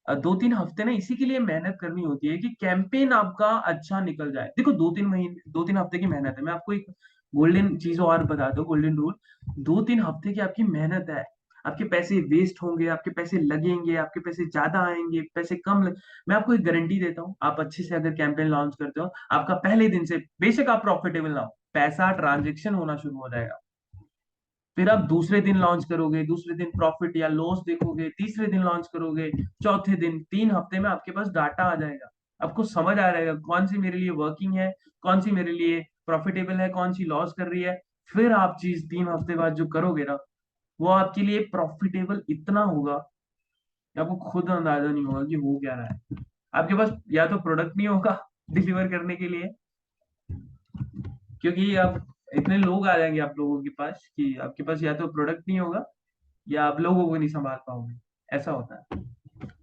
2-3 हफ्ते ना इसी के लिए मेहनत करनी होती है कि कैंपेन आपका अच्छा निकल जाए। देखो 2-3 महीने 2-3 हफ्ते की मेहनत है। मैं आपको एक गोल्डन चीज और बताता हूँ, गोल्डन रूल। 2-3 हफ्ते की आपकी मेहनत है। आपके पैसे वेस्ट होंगे, आपके पैसे लगेंगे, आपके पैसे ज्यादा आएंगे, पैसे मैं आपको एक गारंटी देता हूँ, आप अच्छे से अगर कैंपेन लॉन्च करते हो, आपका पहले दिन से बेशक आप प्रॉफिटेबल ना हो, पैसा ट्रांजेक्शन होना शुरू हो जाएगा। फिर आप दूसरे दिन लॉन्च करोगे, दूसरे दिन प्रॉफिट या लॉस देखोगे, तीसरे दिन लॉन्च करोगे, चौथे दिन, 3 हफ्ते में आपके पास डाटा आ जाएगा। आपको समझ आ जाएगा कौन सी मेरे लिए वर्किंग है, कौन सी मेरे लिए प्रॉफिटेबल है, कौन सी लॉस कर रही है। फिर आप चीज 3 हफ्ते बाद जो करोगे ना, वो आपके लिए प्रॉफिटेबल इतना होगा कि आपको खुद अंदाजा नहीं होगा कि हो क्या रहा है। आपके पास या तो प्रोडक्ट नहीं होगा डिलीवर करने के लिए, क्योंकि आप इतने लोग आ जाएंगे आप लोगों के पास कि आपके पास या तो प्रोडक्ट नहीं होगा या आप लोगों को नहीं संभाल पाओगे। ऐसा होता है।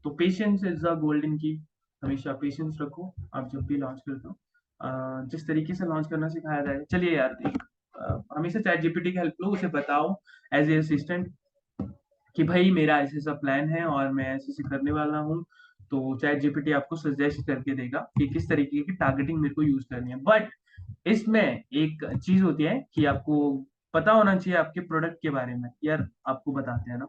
तो पेशेंस इज द गोल्डन की। हमेशा पेशेंस रखो आप जब भी लॉन्च करते हो। जिस तरीके से लॉन्च करना सिखाया जाए, चलिए यार एक हमेशा चैट जीपीटी की हेल्प लो, उसे बताओ एज ए असिस्टेंट कि भाई मेरा ऐसे ऐसा प्लान है और मैं ऐसे ऐसे करने वाला हूँ। तो चैट जीपीटी आपको सजेस्ट करके देगा कि किस तरीके की टारगेटिंग मेरे को यूज करनी है। बट इसमें एक चीज होती है कि आपको पता होना चाहिए आपके प्रोडक्ट के बारे में। यार आपको बताते हैं ना,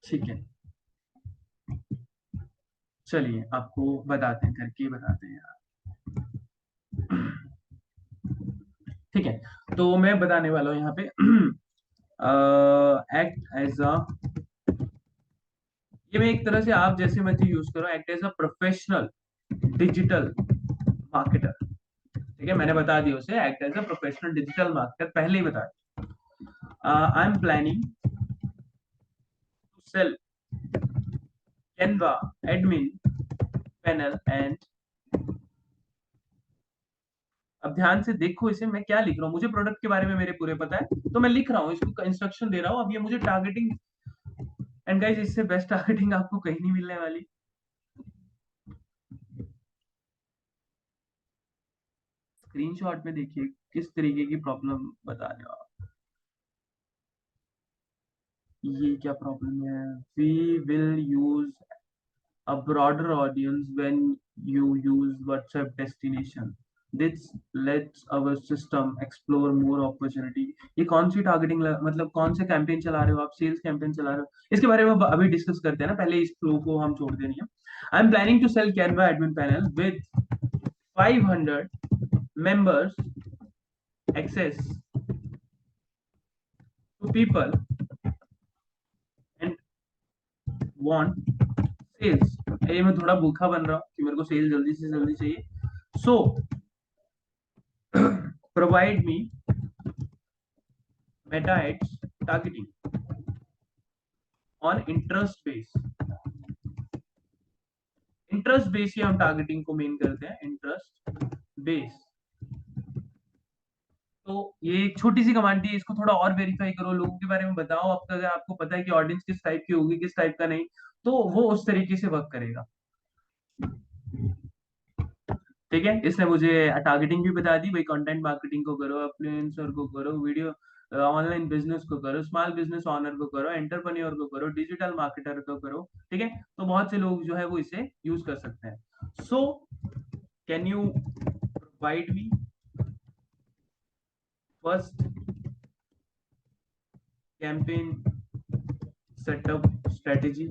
ठीक है, चलिए आपको बताते हैं, करके बताते हैं यार। ठीक है, तो मैं बताने वाला हूँ यहाँ पे एक्ट एज अ, ये मैं एक तरह से आप जैसे मर्जी यूज करो, act as a professional digital marketer. ठीक है, मैंने बता दिया उसे, act as a professional digital marketer पहले ही बता। I am planning to sell Canva admin panel and, अब ध्यान से देखो इसे मैं क्या लिख रहा हूँ, मुझे प्रोडक्ट के बारे में मेरे पूरे पता है तो मैं लिख रहा हूँ, इसको इंस्ट्रक्शन दे रहा हूँ। अब ये मुझे टारगेटिंग, एंड गाइस इससे बेस्ट टारगेटिंग आपको कहीं नहीं मिलने वाली। स्क्रीनशॉट में देखिए किस तरीके की प्रॉब्लम बता रहे हो आप। ये क्या प्रॉब्लम है? We will use a broader audience when you use WhatsApp destination. This lets our system explore more opportunity. ये कौन सी टारगेटिंग, मतलब कौन से कैंपेन चला रहे हो आप, सेल्स कैंपेन चला रहे हो, इसके बारे में अभी डिस्कस करते हैं ना, पहले इस फ्लो को हम छोड़ देनी है। I am planning to sell Canva admin panel with 500 members access to people and want sales। ये मैं थोड़ा भूखा बन रहा हूँ कि मेरे को सेल जल्दी से जल्दी चाहिए। So provide me meta ads targeting on interest base। Interest base ही हम टारगेटिंग को मेन करते हैं, इंटरेस्ट बेस। तो ये एक छोटी सी कमांड थी, इसको थोड़ा और वेरीफाई करो, लोगों के बारे में बताओ आपका, अगर आपको पता है कि ऑडियंस किस टाइप की होगी किस टाइप का नहीं, तो वो उस तरीके से वर्क करेगा। ठीक है, इसने मुझे टारगेटिंग भी बता दी, भाई कंटेंट मार्केटिंग को करो, इन्फ्लुएंसर को करो, वीडियो ऑनलाइन बिजनेस को करो, स्मॉल बिजनेस ओनर को करो, एंटरप्रेन्योर को करो, डिजिटल मार्केटर को करो, ठीक है। तो बहुत से लोग जो है वो इसे यूज कर सकते हैं। So can you provide me first campaign setup strategy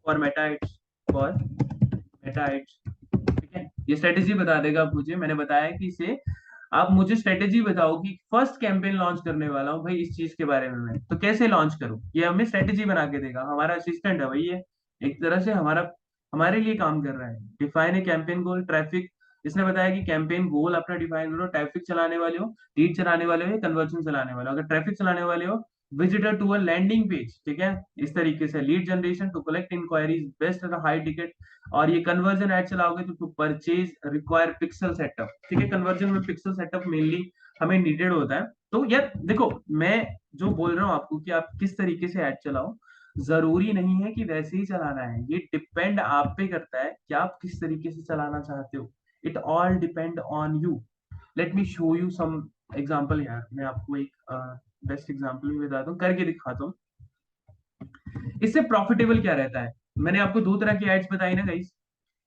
for Meta ads, for Meta ads, ठीक है। ये स्ट्रेटेजी बता देगा आप मुझे, मैंने बताया कि इसे आप मुझे स्ट्रेटेजी बताओ कि फर्स्ट कैंपेन लॉन्च करने वाला हूँ भाई इस चीज के बारे में, मैं तो कैसे लॉन्च करूँ, ये हमें स्ट्रेटेजी बना के देगा, हमारा असिस्टेंट है भाई ये, एक तरह से हमारा हमारे लिए काम कर रहा है। Define a campaign goal, traffic, इसने बताया कि कैंपेन गोल अपना डिफाइन करो, ट्रैफिक चलाने वाले हो, लीड चलाने वाले हो या कन्वर्जन चलाने वाले हो। अगर ट्रैफिक चलाने वाले हो, visitor to a landing page, ठीक है, इस तरीके से lead generation to collect inquiries best high ticket. और ये कन्वर्जन ऐड चलाओगे तो to purchase require pixel setup, ठीक है, कन्वर्जन में पिक्सल सेटअप मेनली हमें नीडेड होता है। तो यार देखो, मैं जो बोल रहा हूँ आपको कि आप किस तरीके से ऐड चलाओ, जरूरी नहीं है कि वैसे ही चलाना है, ये डिपेंड आप पे करता है कि आप किस तरीके से चलाना चाहते हो। It all depend on you. Let me show you some example. यार मैं आपको एक बेस्ट एग्जाम्पल भी बताता हूँ, करके दिखाता हूँ। इससे प्रॉफिटेबल क्या रहता है, मैंने आपको दो तरह की एड्स बताई ना गाइस,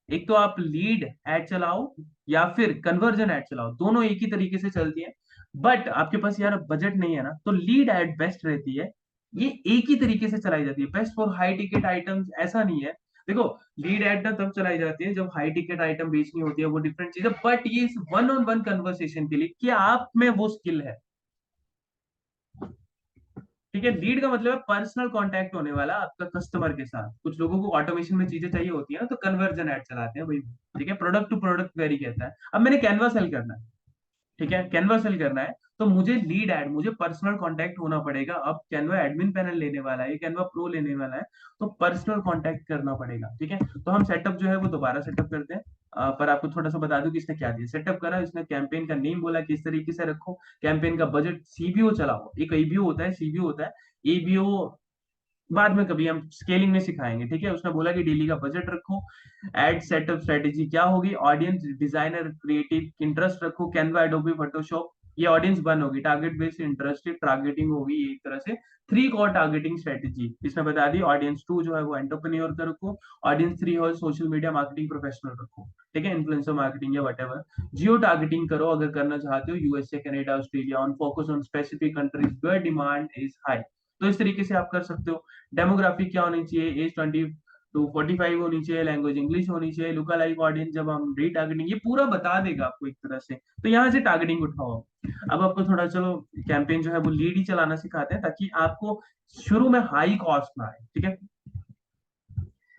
एक तो आप लीड ऐड चलाओ या फिर कन्वर्जन ऐड चलाओ, दोनों एक ही तरीके से चलती है। बट आपके पास यार बजट नहीं है ना, तो लीड ऐड बेस्ट रहती है। ये एक ही तरीके से चलाई जाती है, best for high ticket items, ऐसा नहीं है। देखो, लीड ऐड ना तब चलाई जाती है जब हाई टिकट आइटम बेचनी होती है, वो डिफरेंट चीज है। बट ये वन ऑन वन कन्वर्सेशन के लिए, क्या आप में वो स्किल है, ठीक है। लीड का मतलब है पर्सनल कांटेक्ट होने वाला आपका कस्टमर के साथ। कुछ लोगों को ऑटोमेशन में चीजें चाहिए होती है ना, तो कन्वर्जन ऐड चलाते हैं भाई, ठीक है। प्रोडक्ट टू प्रोडक्ट वेरी कहता है। अब मैंने कैनवा सेल करना है, ठीक है, कैनवा सेल करना है, तो मुझे लीड ऐड, मुझे पर्सनल कांटेक्ट होना पड़ेगा। अब कैनवा एडमिन पैनल लेने वाला है, कैनवा प्रो लेने वाला है, तो पर्सनल कांटेक्ट करना पड़ेगा, ठीक है। तो हम सेटअप जो है वो दोबारा सेटअप करते हैं। पर आपको थोड़ा सा बता दूं कि इसने क्या दिया, सेटअप करा, इसने कैंपेन का नेम बोला कि इस तरीके से रखो, कैंपेन का बजट, सीबीओ चलाओ, एक एबीओ होता है, सीबीओ होता है, एबीओ बाद में कभी हम स्केलिंग में सिखाएंगे, ठीक है। उसने बोला कि डेली का बजट रखो, एड सेटअप स्ट्रेटेजी क्या होगी, ऑडियंस डिजाइनर क्रिएटिव इंटरेस्ट रखो, कैनवा एडोबी फोटोशॉप, ये ऑडियंस बन होगी, टारगेट बेस्ड इंटरेस्टेड टारगेटिंग होगी, ये एक तरह से थ्री कॉर टारगेटिंग स्ट्रेटेजी इसमें बता दी। ऑडियंस टू जो है वो एंटरप्रेन्योर का रखो, ऑडियंस थ्री हो सोशल मीडिया मार्केटिंग प्रोफेशनल रखो, ठीक है, इन्फ्लुएंसर मार्केटिंग या वट। जियो टारगेटिंग करो अगर करना चाहते हो, USA Canada Australia, on focus on specific countries where demand is high. तो इस तरीके से आप कर सकते हो। डेमोग्राफिक क्या होनी चाहिए, एज 20 to 45 होनी चाहिए, लैंग्वेज इंग्लिश होनी चाहिए, लुका लाइक ऑडियंस, जब हम रीटारगेटिंग, ये पूरा बता देगा आपको एक तरह से। तो यहाँ से टारगेटिंग उठाओ। अब आपको थोड़ा चलो कैंपेन जो है वो लीड ही चलाना सिखाते हैं, ताकि आपको शुरू में हाई कॉस्ट ना आए, ठीक है।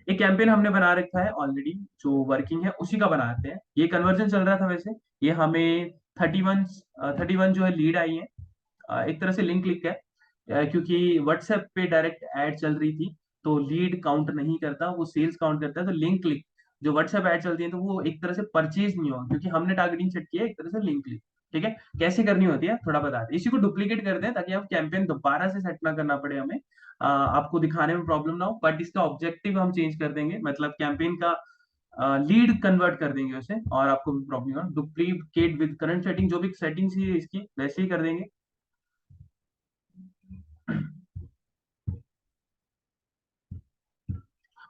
एक कैंपेन हमने बना रखा है ऑलरेडी, जो वर्किंग है उसी का बनाते हैं। ये कन्वर्जन चल रहा था वैसे, ये हमें 31 जो है लीड आई है। एक तरह से लिंक क्लिक है, क्योंकि व्हाट्सएप पे डायरेक्ट ऐड चल रही थी, तो लीड काउंट नहीं करता, वो सेल्स काउंट करता है। तो लिंक क्लिक, जो व्हाट्सएप ऐड चलती है तो वो एक तरह से परचेज नहीं होगा, क्योंकि हमने टारगेटिंग सेट किया है एक तरह से लिंक क्लिक, ठीक है। कैसे करनी होती है थोड़ा बता दें, इसी को डुप्लीकेट करते हैं ताकि आप कैंपेन दोबारा से सेट ना करना पड़े हमें, आपको दिखाने में प्रॉब्लम ना हो। बट इसका ऑब्जेक्टिव हम चेंज कर देंगे, मतलब कैंपेन का लीड कन्वर्ट कर देंगे उसे, और आपको भी प्रॉब्लम ना, डुप्लीकेट विद करंट सेटिंग, जो भी सेटिंग्स है इसकी वैसे ही कर देंगे।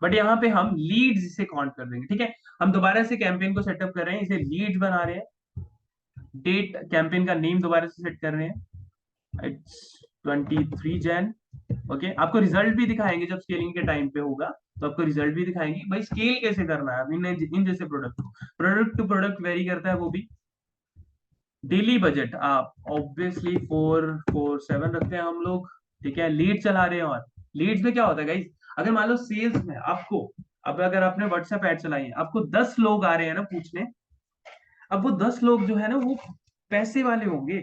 बट यहाँ पे हम लीड्स से काउंट कर देंगे, ठीक है। हम दोबारा से कैंपेन को सेटअप कर रहे हैं, इसे लीड्स बना रहे हैं, डेट कैंपेन का नेम दोबारा से सेट कर रहे हैं, इट्स 23 जैन। ओके, आपको रिजल्ट भी दिखाएंगे जब स्केलिंग के टाइम पे होगा, तो आपको रिजल्ट भी दिखाएंगे भाई स्केल कैसे करना है। इन जैसे प्रोडक्ट टू प्रोडक्ट वेरी करता है वो भी। डेली बजट आप ऑब्वियसली 447 रखते हैं हम लोग, ठीक है। लीड चला रहे हैं, और लीड्स में क्या होता है गाइस, अगर मान लो सेल्स में आपको, अब अगर आपने व्हाट्सएप ऐड चलाई है, आपको 10 लोग आ रहे हैं ना पूछने, अब वो 10 लोग जो है ना वो पैसे वाले होंगे,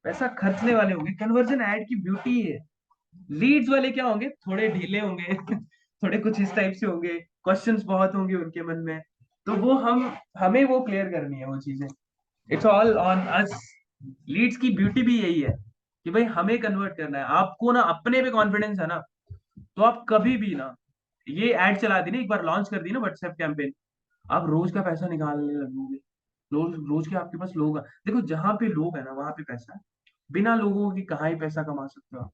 पैसा खर्चने वाले होंगे, कन्वर्जन ऐड की ब्यूटी है। लीड्स वाले क्या होंगे, थोड़े ढीले होंगे थोड़े कुछ इस टाइप से होंगे, क्वेश्चंस बहुत होंगे उनके मन में, तो वो हमें वो क्लियर करनी है वो चीजें। It's all on us. Leads की ब्यूटी भी यही है कि भाई हमें कन्वर्ट करना है। आपको ना अपने पे कॉन्फिडेंस है ना, तो आप कभी भी ना, ये ऐड चला दी ना, एक बार लॉन्च कर दी ना व्हाट्सएप कैंपेन, आप रोज का पैसा निकालने लगोगे। रोज रोज के आपके पास लोग देखो, जहां पे लोग है ना वहां पे पैसा है। बिना लोगों के कहाँ ही पैसा कमा सकते हो आप।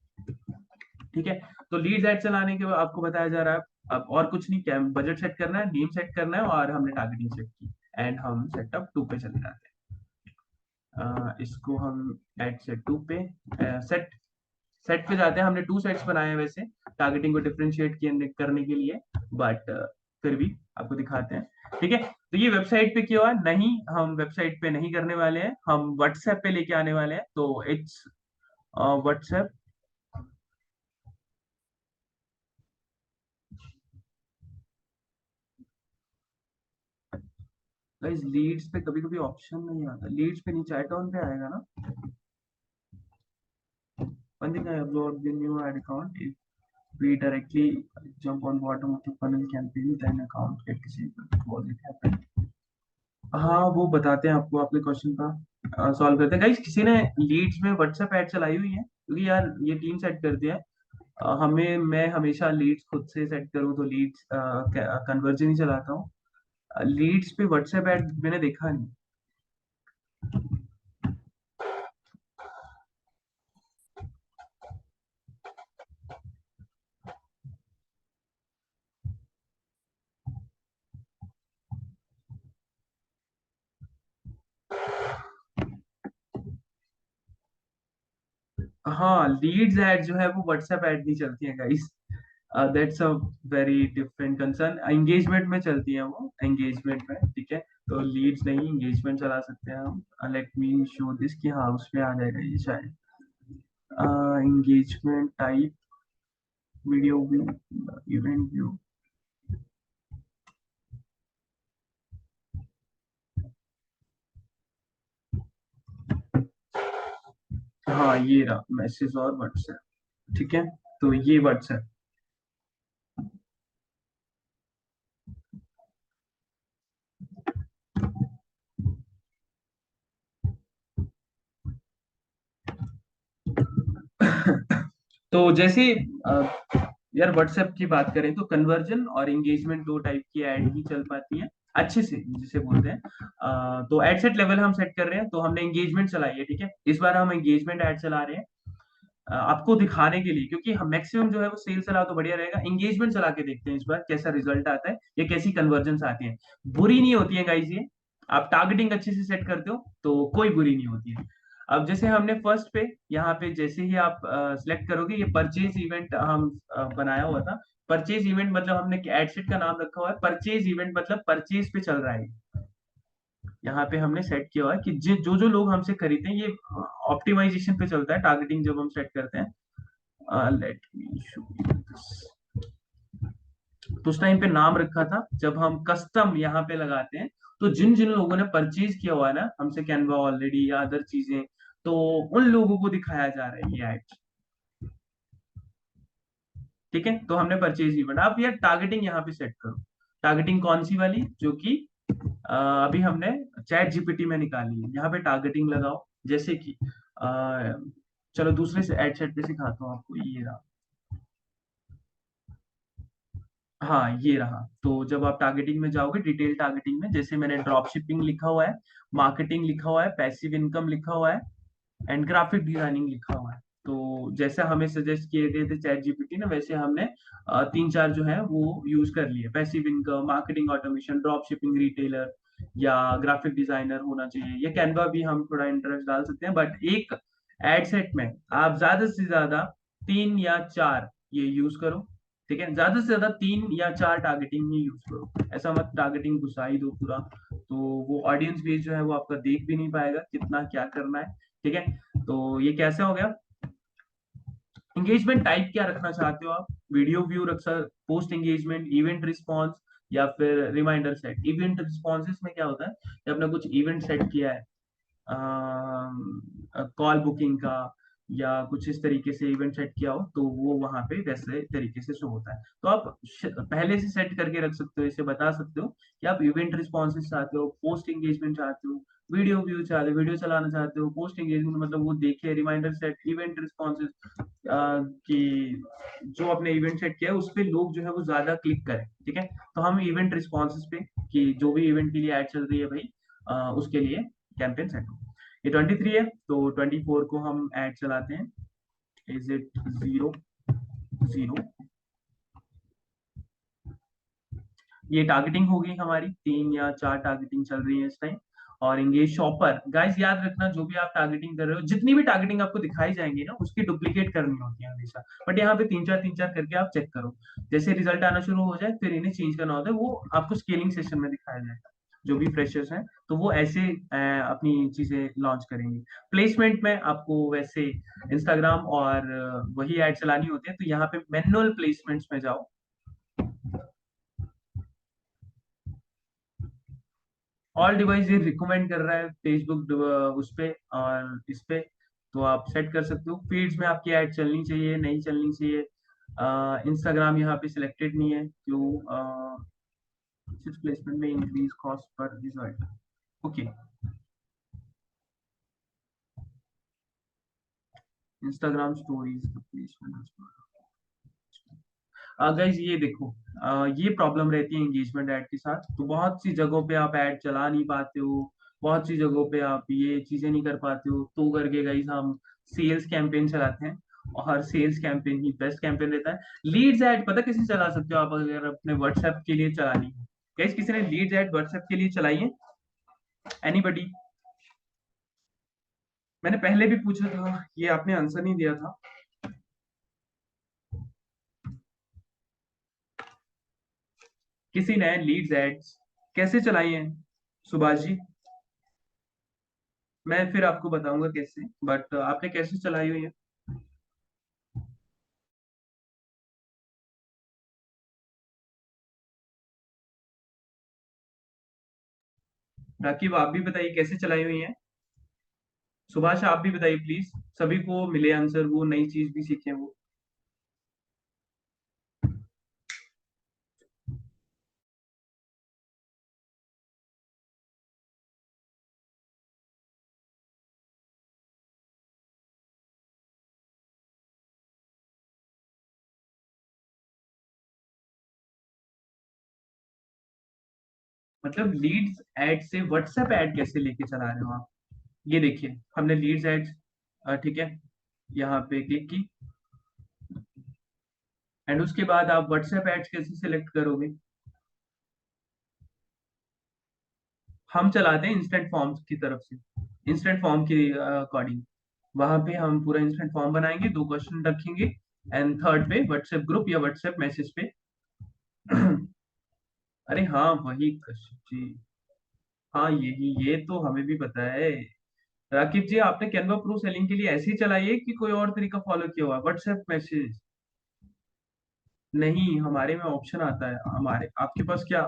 ठीक है, तो लीड्स ऐड चलाने के बाद आपको बताया जा रहा है अब और कुछ नहीं, क्या बजट सेट करना है, नेम सेट करना है, और हमने टारगेटिंग सेट की, एंड हम सेटअप 2 पे चले जाते हैं। इसको हम एड सेट 2 पे सेट सेट पे जाते हैं। हमने 2 सेट्स बनाए हैं वैसे टारगेटिंग को डिफरेंशिएट करने के लिए, बट फिर भी आपको दिखाते हैं। ठीक है, तो ये वेबसाइट पे क्यों है, नहीं हम वेबसाइट पे नहीं करने वाले हैं, हम व्हाट्सएप पे लेके आने वाले हैं। तो इट्स व्हाट्सएप। गाइस लीड्स पे कभी कभी ऑप्शन नहीं आता, लीड्स पे नहीं, चैट ऑन पे आएगा ना। One thing I upload the new ad account, if we directly jump on bottom of the funnel campaign, then account get disabled. Was it happened? हाँ वो बताते हैं आपको, आपके क्वेश्चन का सॉल्व करते हैं। गाइस किसी ने लीड्स में व्हाट्सएप ऐड चलाई हुई है, क्योंकि यार ये टीम सेट करती है। हमें, मैं हमेशा लीड्स खुद से सेट करूँ तो लीड्स कन्वर्जन ही चलाता हूँ। लीड्स पे व्हाट्सएप ऐड मैंने देखा नहीं। हाँ लीड्स ऐड जो है वो व्हाट्सएप ऐड नहीं चलती है guys, that's a very different concern. Engagement में चलती है वो, एंगेजमेंट में। ठीक है, तो लीड्स नहीं, एंगेजमेंट चला सकते हैं हम। लेट मी शो दिस कि हाँ उसमें आ जाएगा ये शायद। Engagement type, video view, event view. हाँ ये रहा मैसेज और व्हाट्सएप। ठीक है, तो ये व्हाट्सएप। तो जैसे यार व्हाट्सएप की बात करें तो कन्वर्जन और एंगेजमेंट दो टाइप की ऐड ही चल पाती है अच्छे से, जिसे बोलते हैं। तो एड सेट लेवल हम सेट कर रहे हैं, तो हमने एंगेजमेंट चलाई है। ठीक है, इस बार हम एंगेजमेंट ऐड चला रहे हैं आपको दिखाने के लिए, क्योंकि हम मैक्सिमम जो है वो सेल चला तो बढ़िया रहेगा। एंगेजमेंट चला के देखते हैं इस बार कैसा रिजल्ट आता है, या कैसी कन्वर्जन आती है। बुरी नहीं होती है गाइज ये, आप टारगेटिंग अच्छे से सेट करते हो तो कोई बुरी नहीं होती है। अब जैसे हमने फर्स्ट पे, यहाँ पे जैसे ही आप सिलेक्ट करोगे, ये परचेज इवेंट हम बनाया हुआ था। परचेज इवेंट मतलब हमने एडसेट का नाम रखा हुआ है परचेज इवेंट, मतलब परचेज पे चल रहा है। यहाँ पे हमने सेट किया हुआ है कि जो जो लोग हमसे खरीदते हैं, ये ऑप्टिमाइजेशन पे चलता है टारगेटिंग जब हम सेट करते हैं। Late me show you this. तो उस टाइम पे नाम रखा था, जब हम कस्टम यहाँ पे लगाते हैं, तो जिन जिन लोगों ने परचेज किया हुआ है ना हमसे कैनवा ऑलरेडी या अदर चीजें, तो उन लोगों को दिखाया जा रहा है ये ऐड। ठीक है, तो हमने परचेज इवेंट, आप यार टारगेटिंग यहाँ पे सेट करो। टारगेटिंग कौन सी वाली, जो कि अभी हमने चैट जीपीटी में निकाली है, यहाँ पे टारगेटिंग लगाओ। जैसे कि चलो दूसरे से एड सेट पे सिखाता हूँ आपको, ये रहा। हाँ ये रहा। तो जब आप टारगेटिंग में जाओगे, डिटेल टारगेटिंग में, जैसे मैंने ड्रॉप शिपिंग लिखा हुआ है, मार्केटिंग लिखा हुआ है, पैसिव इनकम लिखा हुआ है, एंड ग्राफिक डिजाइनिंग लिखा हुआ है। तो जैसा हमें सजेस्ट किए गए थे चैट जीपीटी ने, वैसे हमने तीन चार जो है वो यूज कर लिए। Passive income, marketing automation, drop shipping, retailer, या ग्राफिक डिजाइनर होना चाहिए, या कैनवा भी हम थोड़ा इंटरेस्ट डाल सकते हैं। बट एक एड सेट में आप ज्यादा से ज्यादा 3 या 4 ये यूज करो। ठीक है, ज्यादा से ज्यादा 3 या 4 टारगेटिंग ही यूज करो, ऐसा मत टारगेटिंग घुसा ही दो पूरा, तो वो ऑडियंस बेस जो है वो आपका देख भी नहीं पाएगा कितना क्या करना है। ठीक है, तो ये कैसे हो गया। एंगेजमेंट टाइप क्या रखना चाहते हो आप, वीडियो व्यू रख सकते, पोस्ट एंगेजमेंट, इवेंट रिस्पॉन्स, या फिर रिमाइंडर सेट। इवेंट रिस्पॉन्सेस में क्या होता है कि आपने कुछ इवेंट सेट किया है, कॉल बुकिंग का, या कुछ इस तरीके से इवेंट सेट किया हो, तो वो वहां पे वैसे तरीके से शो होता है। तो आप पहले से सेट करके रख सकते हो, इसे बता सकते हो कि आप इवेंट रिस्पॉन्सेस चाहते हो, पोस्ट एंगेजमेंट चाहते हो, वीडियो व्यू चाहते हो, वीडियो चलाना चाहते हो, पोस्ट एंगेजमेंट मतलब वो देखे, रिमाइंडर सेट, इवेंट रिस्पॉन्सेस कि जो आपने इवेंट सेट किया है उस पे लोग जो है वो ज्यादा क्लिक करें। ठीक है, तो हम इवेंट रिस्पॉन्सेस पे, कि जो भी इवेंट के लिए ऐड चल रही है भाई, उसके लिए कैंपेन सेट हो। ये 23 है, तो 24 को हम ऐड चलाते हैं। Is it 0 0। ये टारगेटिंग हो गई हमारी, 3 या 4 टारगेटिंग चल रही है इस टाइम। और इंगेज शॉपर, गाइस याद रखना जो भी आप टारगेटिंग कर रहे हो, जितनी भी टारगेटिंग आपको दिखाई जाएंगी ना, उसकी डुप्लीकेट करनी होती है हमेशा। बट यहाँ पे 3 4 करके आप चेक करो। जैसे रिजल्ट आना शुरू हो जाए फिर इन्हें चेंज करना होता है, वो आपको स्केलिंग सेशन में दिखाया जाएगा। जो भी फ्रेशर्स हैं तो वो ऐसे अपनी चीजें लॉन्च करेंगे। प्लेसमेंट में आपको वैसे इंस्टाग्राम और वही ऐड चलानी होती है, तो यहाँ पे मैनुअल प्लेसमेंट्स में जाओ। ऑल डिवाइस ये रिकमेंड कर रहा है फेसबुक उस पे और इस पे। तो आप सेट कर सकते हो फीड्स में आपकी ऐड चलनी चाहिए नहीं चलनी चाहिए। इंस्टाग्राम यहाँ पे सिलेक्टेड नहीं है, क्यों? सिर्फ प्लेसमेंट में increase cost per result. Okay. Instagram stories placement. Guys ये देखो, ये प्रॉब्लम रहती है एंगेजमेंट ऐड के साथ, तो बहुत सी जगहों पे आप ऐड चला नहीं पाते हो। बहुत सी जगहों पे आप ये चीजें नहीं कर पाते हो, तो करके गाइस हम सेल्स कैंपेन चलाते हैं। और सेल्स कैंपेन ही बेस्ट कैंपेन रहता है। लीड्स ऐड पता कैसे चला सकते हो आप, अगर अपने व्हाट्सएप के लिए चलानी है। गाइस किसी ने लीड्स ऐड व्हाट्सएप के लिए चलाई है? एनीबडी? मैंने पहले भी पूछा था, ये आपने आंसर नहीं दिया था। किसी ने लीड्स एड्स कैसे चलाई हैं? सुभाष जी, मैं फिर आपको बताऊंगा कैसे, बट आपने कैसे चलाई हुई है? राकिब आप भी बताइए कैसे चलाई हुई है। सुभाष आप भी बताइए प्लीज। सभी को मिले आंसर, वो नई चीज भी सीखे वो। मतलब लीड्स एड से व्हाट्सएप ऐड कैसे लेके चला रहे हो आप? ये देखिए, हमने लीड्स एड, ठीक है, यहाँ पे क्लिक की। एंड उसके बाद आप व्हाट्सएप एड्स कैसे सिलेक्ट करोगे? हम चलाते हैं इंस्टेंट फॉर्म्स की तरफ से, इंस्टेंट फॉर्म के अकॉर्डिंग। वहां पे हम पूरा इंस्टेंट फॉर्म बनाएंगे, 2 क्वेश्चन रखेंगे। एंड थर्ड पे व्हाट्सएप ग्रुप या व्हाट्सएप मैसेज पे। अरे हाँ वही कश्यप जी। हाँ यही, ये तो हमें भी पता है। राकिब जी आपने कैनवा प्रो सेलिंग के लिए ऐसे ही चलाई है कि कोई और तरीका फॉलो किया हुआ, व्हाट्सएप मैसेज? नहीं, हमारे में ऑप्शन आता है, हमारे आपके पास क्या?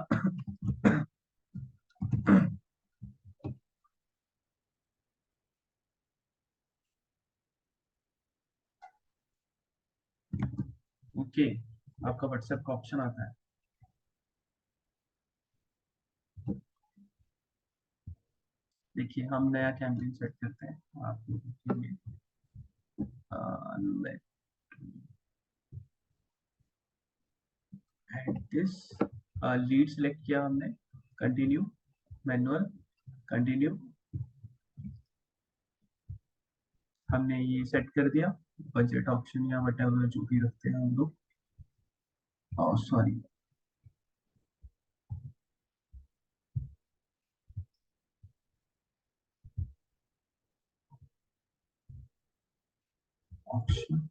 ओके, आपका व्हाट्सएप का ऑप्शन आता है। देखिए हम नया कैंपेन सेट करते हैं आप लोगों के लिए। Let add this. Lead select किया हमने, कंटिन्यू, मैनुअल, कंटिन्यू। हमने ये सेट कर दिया, बजट ऑप्शन या वट जो भी रखते हैं हम लोग। Sorry, option.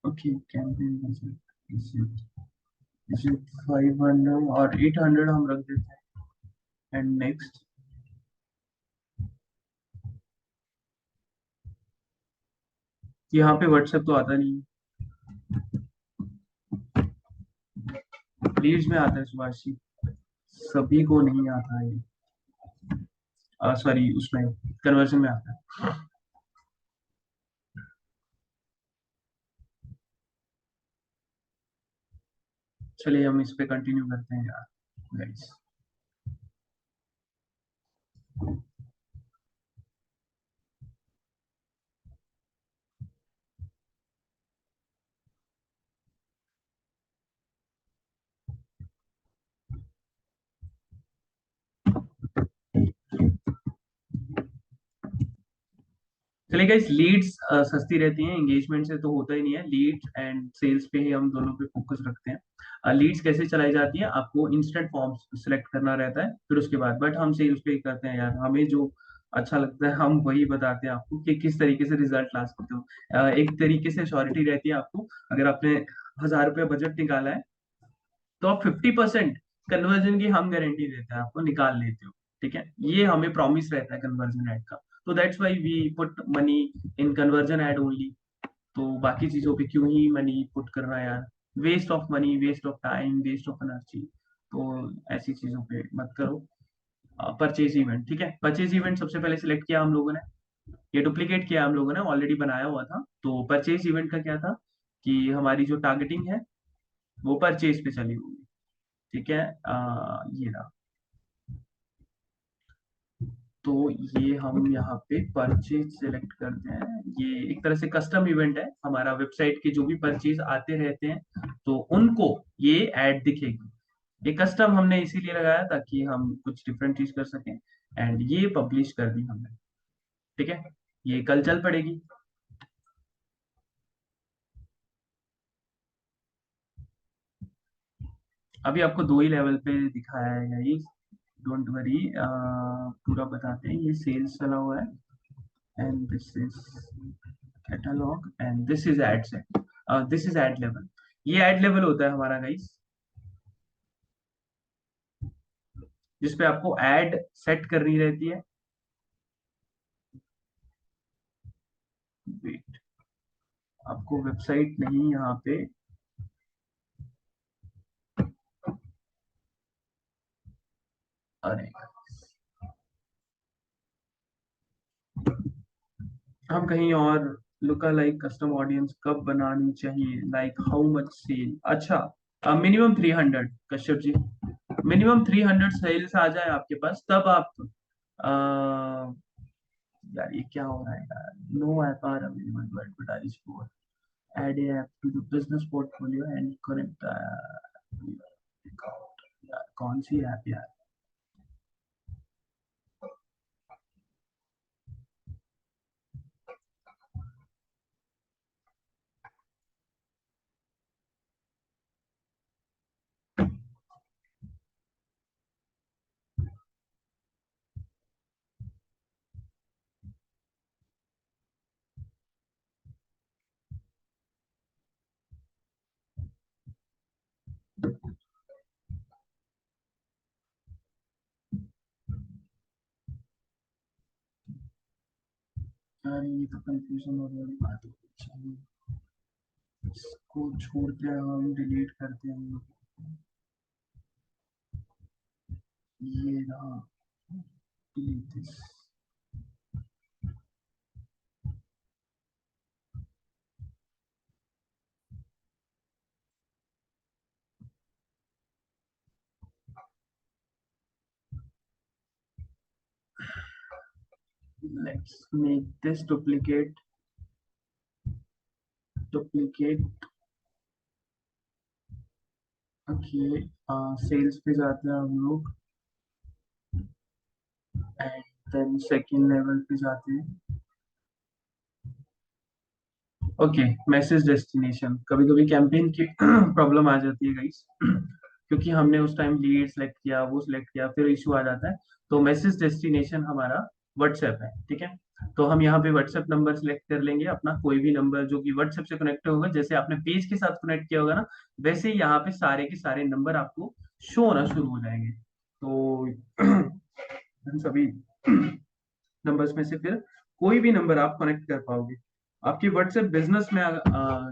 Okay, campaign budget is it 500 और 800 हम रख देते हैं। And next. यहाँ पे व्हाट्सएप तो आता नहीं है, लीड्स में आता है सुभाष जी। सभी को नहीं आता है, सॉरी उसमें कन्वर्जन में आता है। चलिए हम इस पे कंटिन्यू करते हैं यार, गाइस। चलिए गाइस, लीड्स सस्ती रहती हैं, एंगेजमेंट से तो होता ही नहीं है। लीड्स एंड सेल्स पे ही हम दोनों पे फोकस रखते हैं। लीड्स कैसे चलाई जाती है, आपको इंस्टेंट फॉर्म्स सिलेक्ट करना रहता है, फिर उसके बाद बट हम सेल्स पे ही करते हैं यार, हमें जो अच्छा लगता है हम वही बताते हैं आपको कि किस तरीके से रिजल्ट ला सकते हो। एक तरीके से श्योरिटी रहती है आपको, अगर आपने 1,000 रुपये बजट निकाला है तो आप 50% कन्वर्जन की हम गारंटी देते हैं, आपको निकाल लेते हो। ठीक है, ये हमें प्रॉमिस रहता है कन्वर्जन एड का। तो that's why we put money in conversion ad only. तो बाकी चीजों पे क्यों ही मनी पुट करना यार, waste of money, waste of time, waste of energy. तो ऐसी चीजों पे मत करो। परचेज इवेंट, ठीक है, परचेज इवेंट सबसे पहले सिलेक्ट किया हम लोगों ने, ये डुप्लीकेट किया हम लोगों ने, ऑलरेडी बनाया हुआ था। तो परचेज इवेंट का क्या था कि हमारी जो टारगेटिंग है वो परचेज पे चली हुई। ठीक है, ये रहा। तो ये हम यहाँ पे परचेज सेलेक्ट करते हैं, ये एक तरह से कस्टम इवेंट है, हमारा वेबसाइट के जो भी परचेज आते रहते हैं तो उनको ये ऐड दिखेगी। ये कस्टम हमने इसीलिए लगाया ताकि हम कुछ डिफरेंट चीज कर सकें। एंड ये पब्लिश कर दी हमने। ठीक है, ये कल चल पड़ेगी। अभी आपको दो ही लेवल पे दिखाया है ये, डोंट वरी, पूरा बताते हैं। ये सेल्स चला हुआ है, and this is catalogue, and this is ad set, this is ad level. ये एड लेवल होता है हमारा गाइस, जिसपे आपको एड सेट करनी रहती है। वेट, आपको वेबसाइट नहीं यहाँ पे, अरे हम कहीं और, लुका लाइक कस्टम ऑडियंस कब बनानी चाहिए, लाइक हाउ मच सेल, अच्छा minimum 300 Kashyap ji, minimum 300 sales आ जाए आपके पास तब आप, अ, यार ये क्या हो रहा है यार, no app are available to advertise for, add a app to the business portfolio and connect your account। यार कौन सी ऐप यार, यार ये तो कंफ्यूजन हो रही बात है। चलिए, इसको छोड़ते हैं, हम डिलीट करते हैं ये रहा, delete this। Let's make this duplicate। Okay, sales पे जाते हैं हम लोग, एंड देन सेकंड लेवल पे जाते हैं। ओके, मैसेज डेस्टिनेशन, कभी कभी कैंपेन की प्रॉब्लम आ जाती है गाइस, क्योंकि हमने उस टाइम लीड सेलेक्ट किया, वो सिलेक्ट किया, फिर इशू आ जाता है। तो मैसेज डेस्टिनेशन हमारा व्हाट्सएप है, ठीक है। तो हम यहाँ पे व्हाट्सएप नंबर सिलेक्ट कर लेंगे, अपना कोई भी नंबर जो कि व्हाट्सएप से कनेक्ट होगा, जैसे आपने पेज के साथ कनेक्ट किया होगा ना, वैसे ही यहाँ पे सारे के सारे नंबर आपको शो होना शुरू हो जाएंगे। तो इन सभी नंबर्स में से फिर कोई भी नंबर आप कनेक्ट कर पाओगे। आपकी व्हाट्सएप बिजनेस में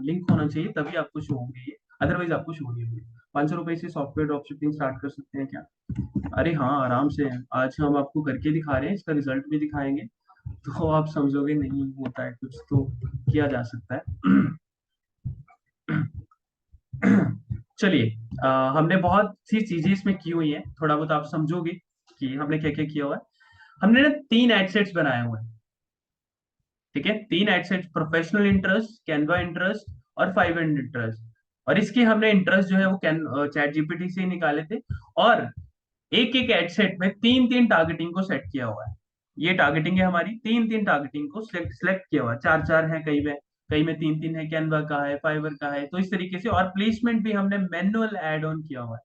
लिंक होना चाहिए, तभी आपको शो होंगे ये, अदरवाइज आपको शो नहीं होंगे। 500 रुपए से सॉफ्टवेयर ड्रॉपशिपिंग स्टार्ट कर सकते हैं क्या? अरे हाँ, आराम से। आज हम आपको करके दिखा रहे हैं, इसका रिजल्ट भी दिखाएंगे, तो आप समझोगे नहीं होता है कुछ तो किया जा सकता है। चलिए, हमने बहुत सी चीजें इसमें की हुई है, थोड़ा बहुत आप समझोगे कि हमने क्या क्या किया हुआ है। हमने ना 3 एडसेट्स बनाए हुए हैं। ठीक है, 3 ad sets, professional interest, Canva interest और 500 इंटरेस्ट। और इसके हमने इंटरेस्ट जो है वो कैन चैट जीपीटी से ही निकाले थे। और एक एक एडसेट में तीन तीन टारगेटिंग को सेट किया हुआ है। ये टारगेटिंग है हमारी, तीन तीन टारगेटिंग को सिलेक्ट किया हुआ, चार चार है कई में तीन तीन है, कैनवा का है, फाइवर का है, तो इस तरीके से। और प्लेसमेंट भी हमने मैनुअल एड ऑन किया हुआ है।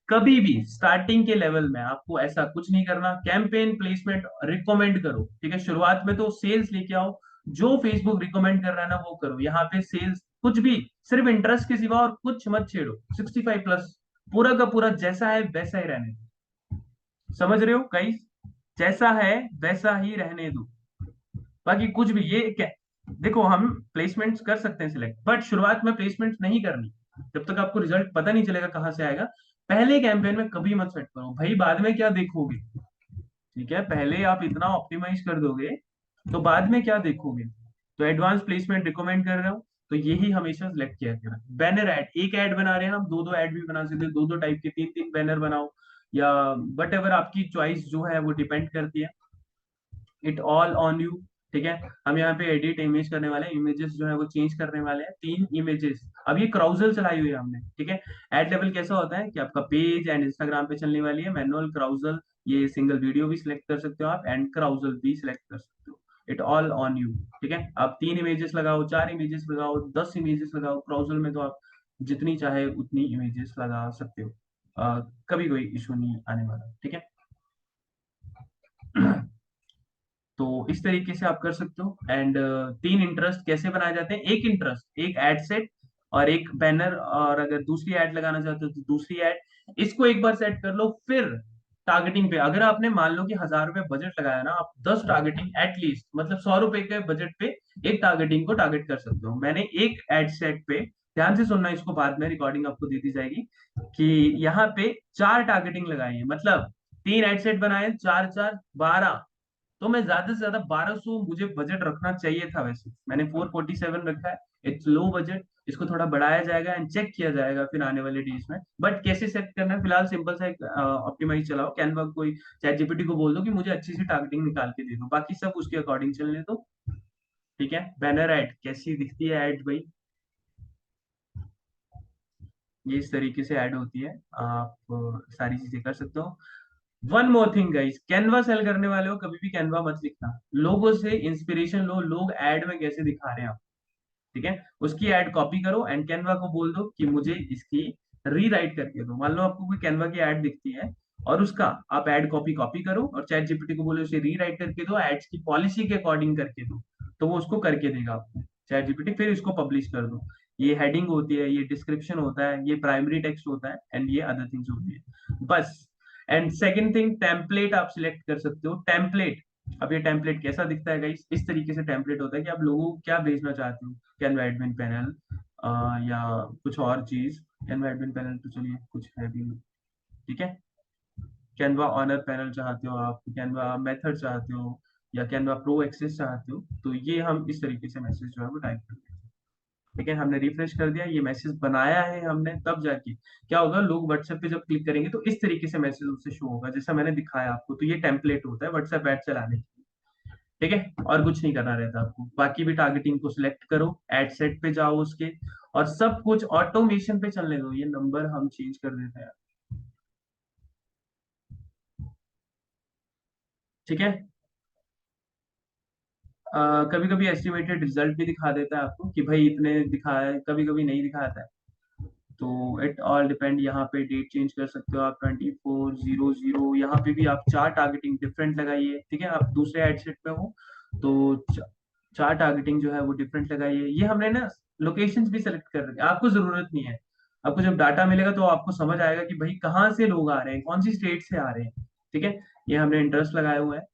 कभी भी स्टार्टिंग के लेवल में आपको ऐसा कुछ नहीं करना, कैंपेन प्लेसमेंट रिकमेंड करो, ठीक है। शुरुआत में तो सेल्स लेके आओ, जो फेसबुक रिकमेंड कर रहा है ना वो करो। यहाँ पे सेल्स कुछ भी, सिर्फ इंटरेस्ट के सिवा और कुछ मत छेड़ो। 65 प्लस पूरा का पूरा जैसा है वैसा ही रहने दो। समझ रहे हो गाइस? जैसा है वैसा ही रहने दो। बाकी कुछ भी ये क्या, देखो हम प्लेसमेंट्स कर सकते हैं सिलेक्ट, बट शुरुआत में प्लेसमेंट नहीं करनी जब तक आपको रिजल्ट पता नहीं चलेगा कहाँ से आएगा। पहले कैंपेन में कभी मत सेट करो भाई, बाद में क्या देखोगे, ठीक है। पहले आप इतना ऑप्टिमाइज कर दोगे तो बाद में क्या देखोगे। तो एडवांस प्लेसमेंट रिकमेंड कर रहे हो तो यही हमेशा सिलेक्ट किया करें। बैनर ऐड, एक ऐड बना रहे हैं हम, दो दो ऐड भी बना सकते हैं, दो दो टाइप के, तीन तीन बैनर बनाओ, या वट एवर आपकी चॉइस जो है वो डिपेंड करती है। इट ऑल ऑन यू, ठीक है। हम यहाँ पे एडिट इमेज करने वाले हैं, इमेजेस जो है वो चेंज करने वाले हैं, तीन इमेजेस। अब ये क्राउजल चलाई हुई है हमने, ठीक है। एड लेवल कैसा होता है कि आपका पेज एंड इंस्टाग्राम पे चलने वाली है मैनुअल क्राउजल, ये सिंगल वीडियो भी सिलेक्ट कर सकते हो आप, एंड क्राउजल भी सिलेक्ट कर सकते हो। इट ऑल ऑन यू, ठीक है। आप तीन इमेजेस लगाओ, चार इमेजेस लगाओ, 10 इमेजेस लगाओ, क्राउजल में तो आप जितनी चाहे उतनी इमेजेस लगा सकते हो। कभी कोई इशू नहीं आने वाला, ठीक है। तो इस तरीके से आप कर सकते हो। एंड तीन इंटरेस्ट कैसे बनाए जाते हैं, एक इंटरेस्ट, एक एड सेट, और एक बैनर, और अगर दूसरी ऐड लगाना चाहते हो तो दूसरी ऐड। इसको एक बार सेट कर लो, फिर टारगेटिंग पे अगर आपने मान लो कि 1000 रुपए बजट लगाया ना, आप 10 टारगेटिंग एटलीस्ट, मतलब 100 रुपए के बजट पे एक टारगेटिंग को टारगेट कर सकते हो। मैंने एक एड सेट पे, ध्यान से सुनना इसको, बाद में रिकॉर्डिंग आपको दे दी जाएगी, कि यहाँ पे चार टारगेटिंग लगाई है, मतलब तीन एड सेट बनाए, चार चार 12। तो मैं ज्यादा से ज्यादा 1200 मुझे बजट रखना चाहिए था, वैसे मैंने 447 रखा है। इट्स लो बजट, इसको थोड़ा बढ़ाया जाएगा एंड चेक किया जाएगा फिर आने वाले डेज में। बट कैसे सेट करना है, फिलहाल सिंपल सा एक ऑप्टिमाइज चलाओ, कैनवा कोई चैट जीपीटी को बोल दो कि मुझे अच्छी सी टारगेटिंग निकाल के दे दो, बाकी सब उसके अकॉर्डिंग चलने दो, ठीक है। बैनर ऐड कैसी दिखती है ऐड भाई, ये इस तरीके से ऐड होती है, आप सारी चीजें कर सकते हो। One more thing guys, Canva sell करने वाले हो कभी भी कैनवा मत लिखना, लोगों से इंस्पिरेशन लो, लोग एड में कैसे दिखा रहे हैं आप, ठीक है। उसकी एड कॉपी करो एंड कैनवा को बोल दो कि मुझे इसकी रीराइट करके दो। मान लो आपको कोई कैनवा की एड दिखती है और उसका आप एड कॉपी कॉपी करो और चैट जीपीटी को बोलो उसे रीराइट करके दो, एड्स की पॉलिसी के अकॉर्डिंग करके दो, तो वो उसको करके देगा आपको चैट जीपीटी। फिर इसको पब्लिश कर दो। ये हेडिंग होती है, ये डिस्क्रिप्शन होता है, ये प्राइमरी टेक्स्ट होता है, एंड ये अदर थिंग्स होती है बस। एंड सेकेंड थिंग, टेम्पलेट आप सिलेक्ट कर सकते हो। टेम्पलेट, अब ये टेम्पलेट कैसा दिखता है गाइस, इस तरीके से टेम्पलेट होता है कि आप लोगों को क्या भेजना चाहते हो। कैनवा एडमिन पैनल या कुछ और चीज। कैनवा एडमिन पैनल तो चलिए कुछ है भी नहीं, ठीक है। कैनवा ऑनर पैनल चाहते हो आप, कैनवा मेथड चाहते हो, या कैनवा प्रो एक्सेस चाहते हो, तो ये हम इस तरीके से मैसेज जो है वो टाइप कर देते हैं, ठीक है। हमने रिफ्रेश कर दिया, ये मैसेज बनाया है हमने, तब जाके क्या होगा, लोग व्हाट्सएप पे जब क्लिक करेंगे तो इस तरीके से मैसेज उससे शो होगा जैसा मैंने दिखाया आपको। तो ये टेम्पलेट होता है व्हाट्सएप ऐड चलाने के, ठीक है। और कुछ नहीं करना रहता आपको, बाकी भी टारगेटिंग को सिलेक्ट करो, एड सेट पे जाओ उसके, और सब कुछ ऑटोमेशन पे चलने दो। ये नंबर हम चेंज कर देते हैं, ठीक है। कभी कभी एस्टिमेटेड रिजल्ट भी दिखा देता है आपको कि भाई इतने दिखा है, कभी कभी नहीं दिखाता है। तो इट ऑल डिपेंड, यहाँ पे डेट चेंज कर सकते हो आप, 2400, यहाँ पे भी आप चार टारगेटिंग डिफरेंट लगाइए, ठीक है। आप दूसरे एड सेट पे हो तो चार टारगेटिंग जो है वो डिफरेंट लगाइए। ये हमने ना लोकेशंस भी सेलेक्ट कर रखे हैं, आपको जरूरत नहीं है। आपको जब डाटा मिलेगा तो आपको समझ आएगा कि भाई कहाँ से लोग आ रहे हैं, कौन सी स्टेट से आ रहे हैं, ठीक है। ये हमने इंटरेस्ट लगाया हुआ है।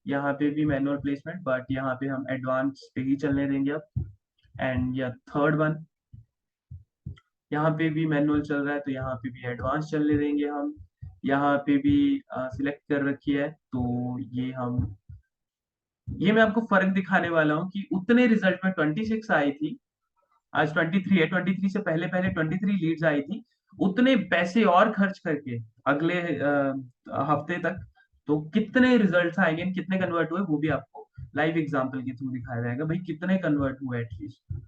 यहाँ पे भी मैनुअल प्लेसमेंट, बट यहाँ पे हम एडवांस पे ही चलने देंगे अब। एंड या थर्ड वन, यहाँ पे भी मैनुअल चल रहा है तो यहाँ पे भी एडवांस चलने देंगे हम। यहाँ पे भी सिलेक्ट कर रखी है तो ये हम, ये मैं आपको फर्क दिखाने वाला हूँ कि उतने रिजल्ट में 26 आई थी, आज 23 है, 23 से पहले पहले 23 लीड्स आई थी, उतने पैसे और खर्च करके अगले हफ्ते तक तो कितने रिजल्ट्स आएंगे, कितने कन्वर्ट हुए, वो भी आपको लाइव एग्जांपल के थ्रू दिखाया जाएगा। भाई कितने कन्वर्ट हुए, एटलीस्ट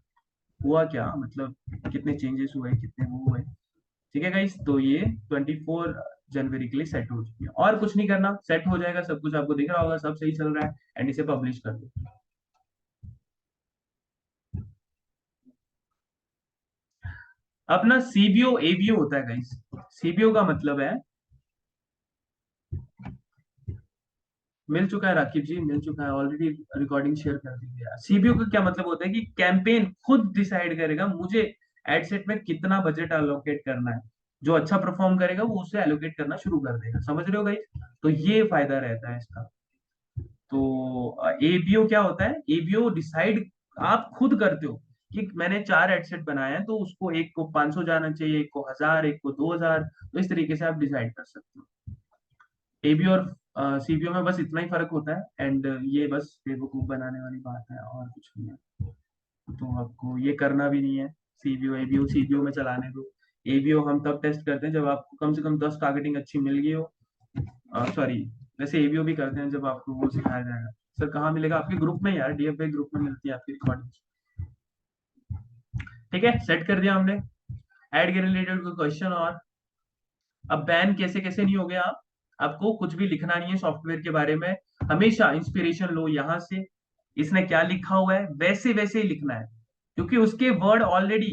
हुआ क्या, मतलब कितने चेंजेस हुए, कितने वो हुए, ठीक है गाइस। तो ये 24 जनवरी के लिए सेट हो चुकी है, और कुछ नहीं करना, सेट हो जाएगा सब कुछ, आपको दिख रहा होगा सब सही चल रहा है, एंड इसे पब्लिश कर दो। अपना सीबीओ एबीओ होता है गाइस। सीबीओ का मतलब है, मिल चुका है राकिब जी, मिल चुका है ऑलरेडी, रिकॉर्डिंग शेयर कर दी है। सीबीओ का क्या मतलब होता है कि कैंपेन खुद डिसाइड करेगा मुझे एडसेट में कितना बजट एलोकेट करना है, जो अच्छा परफॉर्म करेगा वो उसे एलोकेट करना शुरू कर देगा, समझ रहे हो गाइस? तो ये फायदा रहता है इसका। तो एबीओ क्या होता है? एबीओ डिसाइड आप खुद करते हो कि मैंने 4 हेडसेट बनाए हैं, तो उसको एक को 500 जाना चाहिए, एक को 1000, एक को 2000, तो इस तरीके से आप डिसाइड कर सकते हो। एबीओ और सीबीओ में बस इतना ही फर्क होता है, एंड ये बस बेवकूफ बनाने वाली बात है और कुछ नहीं है। तो आपको ये करना भी नहीं है। सीबीओ एबीओ सीबीओ में चलाने दो। एबीओ हम तब टेस्ट करते हैं जब आपको कम से कम 10 टारगेटिंग अच्छी मिल गई हो। सॉरी, वैसे एबीओ भी करते हैं जब आपको वो सिखाया जाएगा। सर कहाँ मिलेगा? आपके ग्रुप में यार, डीएफए ग्रुप में मिलती है आपकी रिकॉर्डिंग। ठीक है, सेट कर दिया हमने। ऐड के रिलेटेड कोई क्वेश्चन और? अब बैन कैसे कैसे नहीं हो गया आप, आपको कुछ भी लिखना नहीं है सॉफ्टवेयर के बारे में। हमेशा इंस्पिरेशन लो यहाँ से, इसने क्या लिखा हुआ है वैसे वैसे ही लिखना है, क्योंकि उसके वर्ड ऑलरेडी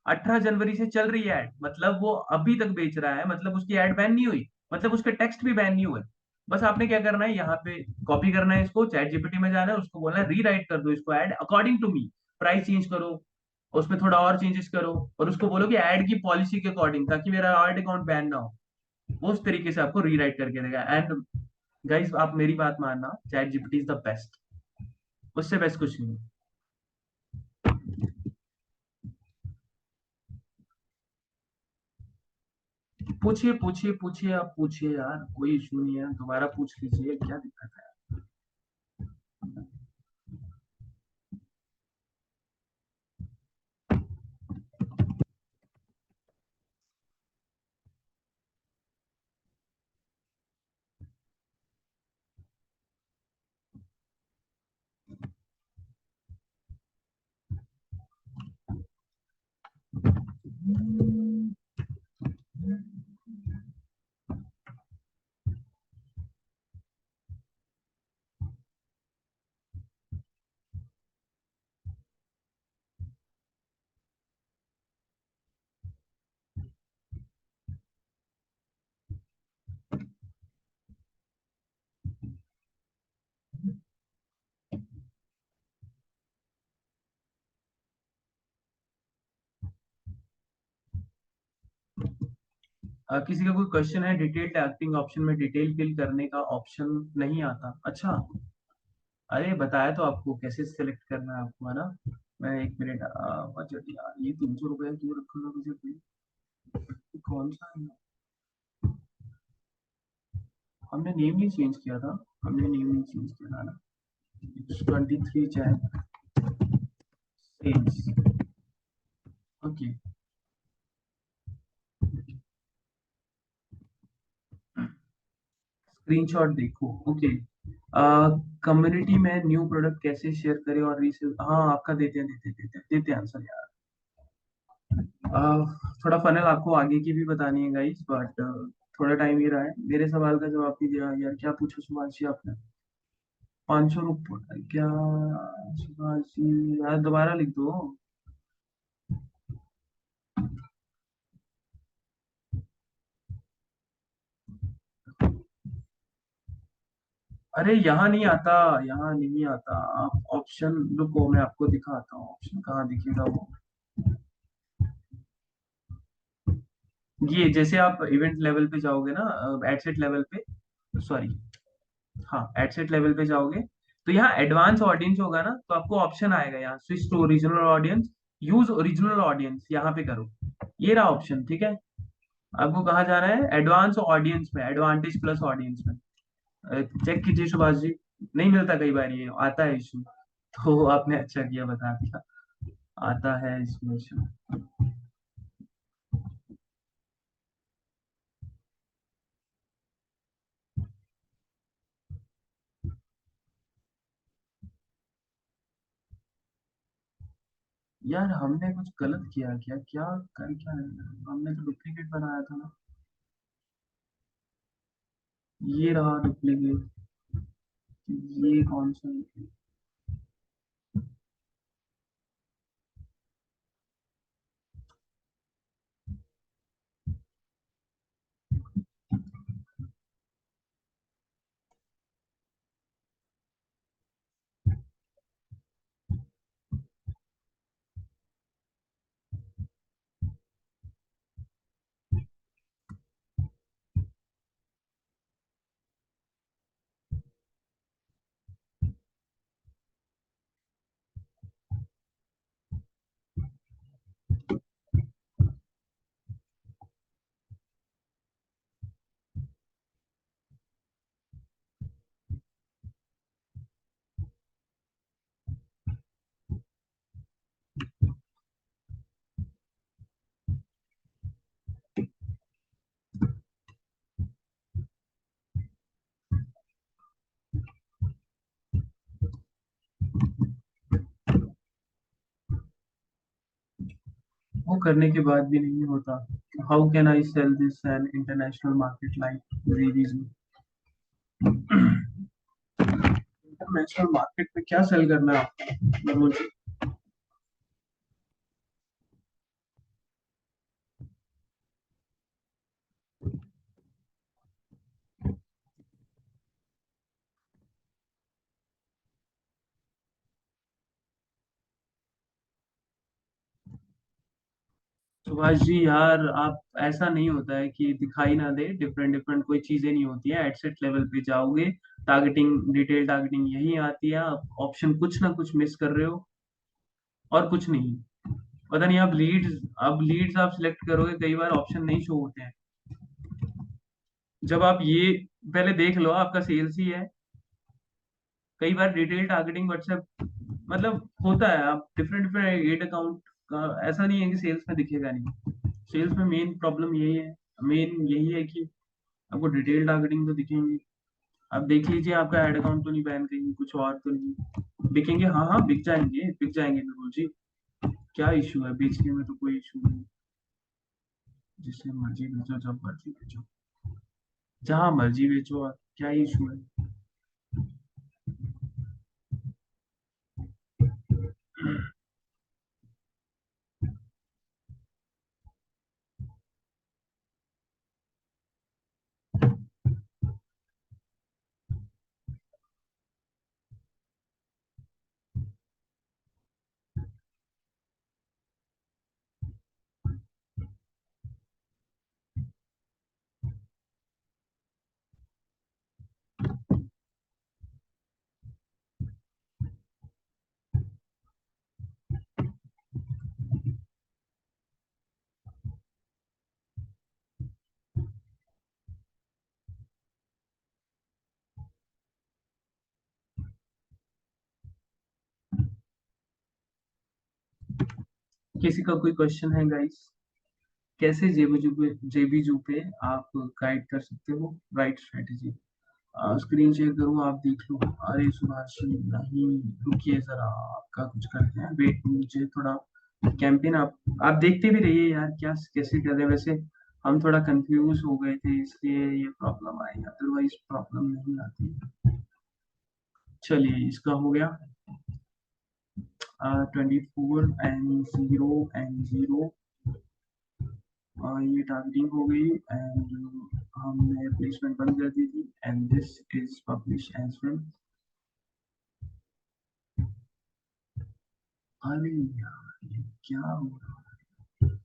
18 जनवरी से चल रही है एड, मतलब वो अभी तक बेच रहा है, मतलब उसकी एड बैन नहीं हुई, मतलब उसके टेक्स्ट भी बैन नहीं हुए। बस आपने क्या करना है, यहाँ पे कॉपी करना है इसको, चैट जीपीटी में जाना है, उसको बोलना है रीराइट कर दो इसको ad according to me, price change करो, उसमें थोड़ा और चेंजेस करो, और उसको बोलो कि ऐड की पॉलिसी के अकॉर्डिंग, ताकि मेरा ऐड अकाउंट बैन ना हो। वो उस तरीके से आपको रीराइट करके देगा। एंड गाइस आप मेरी बात मानना, chat GPT is the best, उससे बेस्ट कुछ नहीं। पूछिए पूछिए पूछिए, आप पूछिए यार, कोई इशू नहीं है, दोबारा पूछ लीजिए, क्या दिक्कत है। किसी का कोई क्वेश्चन है? डिटेल्ड एक्टिंग ऑप्शन में डिटेल फिल करने का ऑप्शन नहीं आता, अच्छा। अरे बताया तो आपको कैसे सिलेक्ट करना है आपको, है ना? मैं 1 मिनट, बजट यार, ये 300 रुपये क्यों रखूंगा बजट में? ये कौन सा है? हमने नेम नहीं चेंज किया था, हमने नेम नहीं चेंज किया था ना। 23 सेल्स, ओके। स्क्रीनशॉट देखो, ओके। कम्युनिटी में न्यू प्रोडक्ट कैसे शेयर करें और रीसेल, हाँ आपका देते हैं देते हैं देते हैं देते हैं आंसर यार। थोड़ा फनल आपको आगे की भी बतानी है गाइस, बट थोड़ा टाइम ही रहा है, मेरे सवाल का जवाब नहीं दिया यार, क्या पूछा सुभाष जी आपने? 500 रुपये क्या? सुभाष जी यार दोबारा लिख दो। अरे यहाँ नहीं आता, यहाँ नहीं आता, आप ऑप्शन, रुको मैं आपको दिखाता हूँ ऑप्शन कहाँ दिखेगा वो। ये जैसे आप इवेंट लेवल पे जाओगे ना, एडसेट लेवल पे, सॉरी, हाँ एडसेट लेवल पे जाओगे, तो यहाँ एडवांस ऑडियंस होगा ना, तो आपको ऑप्शन आएगा यहाँ, switch to original audience, use original audience, यहाँ पे करो। ये रहा ऑप्शन, ठीक है। आपको कहाँ जाना है? एडवांस ऑडियंस में, एडवांटेज प्लस ऑडियंस में। चेक कीजिए सुभाष जी, नहीं मिलता कई बार, ये आता है इशू, तो आपने अच्छा किया बता दिया, आता है इसमें issue। यार हमने कुछ गलत किया क्या? क्या कर क्या रहे हैं? हमने तो डुप्लीकेट बनाया था ना। ये रहा डुप्लीकेट। ये कौन सा? वो करने के बाद भी नहीं होता। How can I sell this in international market like series में? इंटरनेशनल मार्केट में क्या सेल करना है आपको मुझे? सुभाष जी यार, आप ऐसा नहीं होता है कि दिखाई ना दे, डिफरेंट डिफरेंट कोई चीजें नहीं होती है। एडसेट लेवल पे जाओगे, टारगेटिंग, डिटेल टारगेटिंग यही आती है। आप ऑप्शन कुछ ना कुछ मिस कर रहे हो, और कुछ नहीं। पता नहीं, आप लीड्स आप सिलेक्ट करोगे, कई बार ऑप्शन नहीं शो होते हैं। जब आप ये पहले देख लो, आपका सेल्स ही है। कई बार डिटेल टारगेटिंग व्हाट्सएप मतलब होता है। आप डिफरेंट डिफरेंट एड अकाउंट का, ऐसा नहीं है कि सेल्स में दिखेगा नहीं। सेल्स में मेन प्रॉब्लम यही है, मेन यही है कि आपको डिटेल टारगेटिंग तो दिखेंगी। आप देख लीजिए, आपका एड अकाउंट तो नहीं बैन कहीं, कुछ और तो नहीं बिकेंगे? हाँ हाँ, बिक जाएंगे नूर जी। क्या इशू है, बेचने में तो कोई इशू नहीं। जिससे मर्जी बेचो, जब मर्जी बेचो, जहां मर्जी बेचो, और क्या इशू है? किसी का कोई क्वेश्चन है गाइस? कैसे जेबीजू पे आप गाइड कर सकते हो राइट स्ट्रेटेजी? स्क्रीन शेयर करूँ, आप देख लो। अरे सुभाष जी, नहीं, रुकिए जरा, आपका कुछ करते हैं, वेट, मुझे थोड़ा कैंपेन आप देखते भी रहिए यार, क्या कैसे कर रहे हैं वैसे। हम थोड़ा कंफ्यूज हो गए थे, इसलिए ये प्रॉब्लम आई, अदरवाइज प्रॉब्लम नहीं आती। चलिए, इसका हो गया। 24 एंड 0 एंड 0, ये टारगेटिंग हो गई, एंड हमने प्लेसमेंट बंद कर दी थी, and this is publish as well. अरे यार, ये क्या हो रहा है?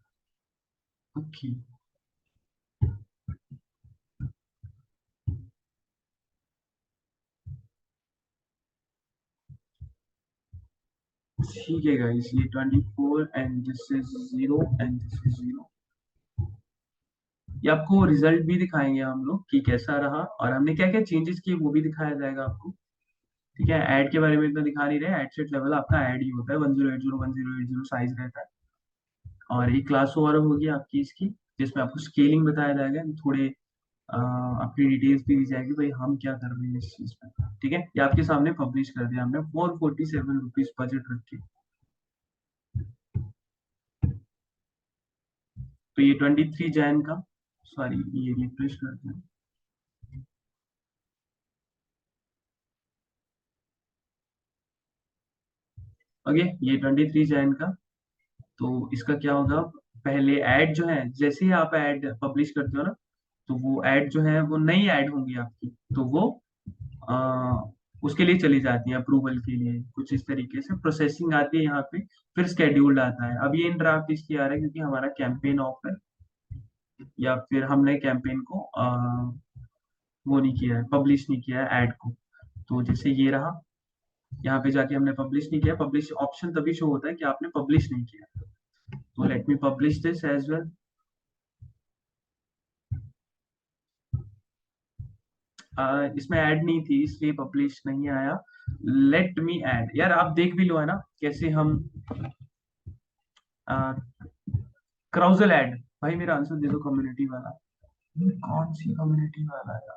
ओके, ठीक है गाइस, ये 24 and this is 0 and this is 0। ये आपको रिजल्ट भी दिखाएंगे हम लोग कि कैसा रहा, और हमने क्या क्या चेंजेस किए वो भी दिखाया जाएगा आपको। ठीक है, ऐड के बारे में इतना दिखा नहीं रहे, एड सेट लेवल आपका ऐड ही होता है, 1080 1080 साइज रहता है। और एक क्लास ओवर होगी आपकी इसकी, जिसमें आपको स्केलिंग बताया जाएगा, थोड़े आपकी डिटेल्स भी दी जाएगी, भाई हम क्या कर रहे हैं इस चीज में। ठीक है, ये आपके सामने पब्लिश कर दिया हमने, ₹447 बजट रख के। तो ये 23 जैन का, सॉरी, ये रिफ्रेश करते हैं। ओके, ये 23 जैन का। तो इसका क्या होगा, पहले ऐड जो है, जैसे ही आप ऐड पब्लिश करते हो ना, तो वो ऐड जो है वो नई ऐड होंगी आपकी, तो वो आ, उसके लिए चली जाती है अप्रूवल के लिए, कुछ इस तरीके से प्रोसेसिंग आती है यहाँ पे। फिर स्केड्यूल्ड आता है। अब ये इन ड्राफ्ट इसलिए आ रहा है क्योंकि हमारा कैंपेन ऑफ है, या फिर हमने कैंपेन को वो नहीं किया है, पब्लिश नहीं किया है ऐड को। तो जैसे ये रहा, यहाँ पे जाके हमने पब्लिश नहीं किया। पब्लिश ऑप्शन तभी शो होता है कि आपने पब्लिश नहीं किया। तो let me publish this as well. इसमें ऐड नहीं थी इसलिए पब्लिश नहीं आया। लेट मी ऐड, यार आप देख भी लो है ना कैसे हम क्राउजल ऐड। भाई मेरा आंसर दे दो, कम्युनिटी वाला। कौन सी कम्युनिटी वाला यार?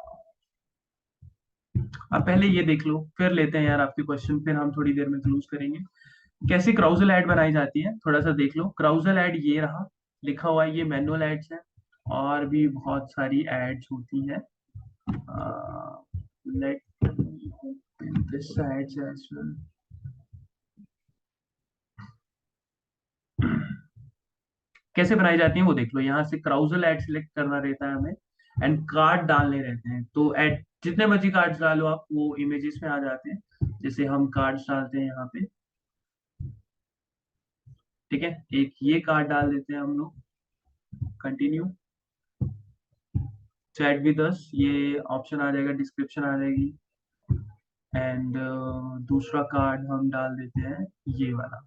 आप पहले ये देख लो, फिर लेते हैं यार आपके क्वेश्चन, फिर हम थोड़ी देर में क्लोज करेंगे। कैसे क्राउजल ऐड बनाई जाती है थोड़ा सा देख लो। क्राउजल ऐड ये रहा, लिखा हुआ है, ये मैनुअल एड्स है। और भी बहुत सारी एड्स होती है। Let this ads as well. कैसे बनाई जाती है वो देख लो। यहाँ से क्राउजल ऐड सिलेक्ट करना रहता है हमें, एंड कार्ड डालने रहते हैं। तो ऐड जितने मर्जी कार्ड्स डालो आप, वो इमेजेस में आ जाते हैं। जैसे हम कार्ड्स डालते हैं यहाँ पे, ठीक है, एक ये कार्ड डाल देते हैं हम लोग। कंटिन्यू, चैट विद अस, ये ऑप्शन आ जाएगा, डिस्क्रिप्शन आ जाएगी। एंड दूसरा कार्ड हम डाल देते हैं, ये वाला।